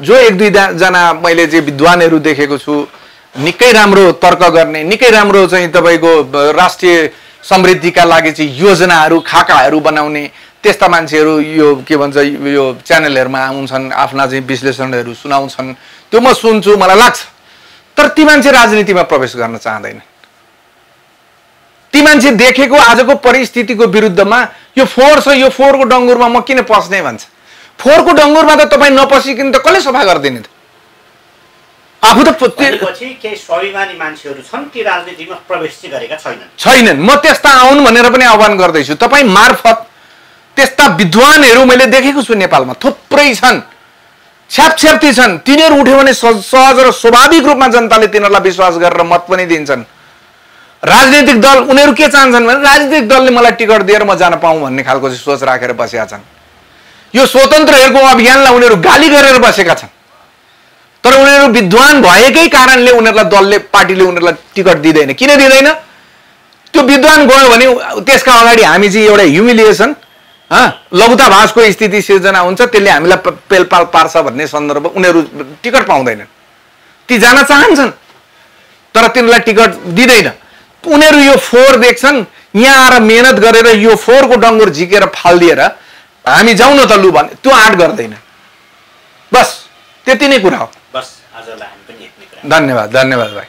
जो 1-2 जना मैले चाहिँ विद्वानहरू देखेको छु, निकै राम्रो तर्क गर्ने, निकै राम्रो चाहिँ तपाईँको राष्ट्रिय समृद्धिका लागि चाहिँ योजनाहरू खाकाहरू बनाउने त्यस्ता मान्छेहरू यो के भन्छ यो च्यानलहरूमा आउँछन्, आफ्ना चाहिँ विश्लेषणहरू सुनाउँछन्, त्यो म सुन्छु, मलाई लाग्छ। तर ती मान्छे राजनीतिमा प्रवेश गर्न चाहँदैन। ती मान्छे देखेको आजको परिस्थितिको विरुद्धमा यो फोहोर छ, यो फोहोरको डङ्गुरमा म किन पस्ने भन्छ। फोहोरको डङ्गुरमा त तपाईँ नपसिकन त कसले सफा गरिदिने त? आफू त केही स्वाभिमानी मान्छेहरू छन् ती राजनीतिमा प्रवेश चाहिँ गरेका छैनन्। म त्यस्ता आउन् भनेर पनि आह्वान गर्दैछु। तपाईँ मार्फत त्यस्ता विद्वानहरू मैले देखेको छु नेपालमा, थुप्रै छन्, छ्यापछ्याप्ती छन्। तिनीहरू उठ्यो भने सहज र स्वाभाविक रूपमा जनताले तिनीहरूलाई विश्वास गरेर मत पनि दिन्छन्। राजनीतिक दल उनीहरू के चाहन्छन् भने राजनीतिक दलले मलाई टिकट दिएर म जान पाऊँ भन्ने खालको सोच राखेर बसेका छन्। यो स्वतन्त्रहरूको अभियानलाई उनीहरू गाली गरेर बसेका छन्। तर उनीहरू विद्वान भएकै कारणले उनीहरूलाई दलले, पार्टीले उनीहरूलाई टिकट दिँदैन। किन दिँदैन? त्यो विद्वान गयो भने त्यसका अगाडि हामी चाहिँ एउटा ह्युमिलिएसन, लघुताभासको स्थिति सिर्जना हुन्छ, त्यसले हामीलाई पेलपाल पार्छ भन्ने सन्दर्भ उनीहरू टिकट पाउँदैनन्। ती जान चाहन्छन् तर तिनीहरूलाई टिकट दिँदैन। उनीहरू यो फोहोर देख्छन्, यहाँ आएर मेहनत गरेर यो फोहोरको डङ्गुर झिकेर फालिदिएर हामी जाउँ न त लु भने त्यो आँट गर्दैन। बस त्यति नै कुरा हो। बस आजलाई हामी पनि यति नै कुरा। धन्यवाद भाइ।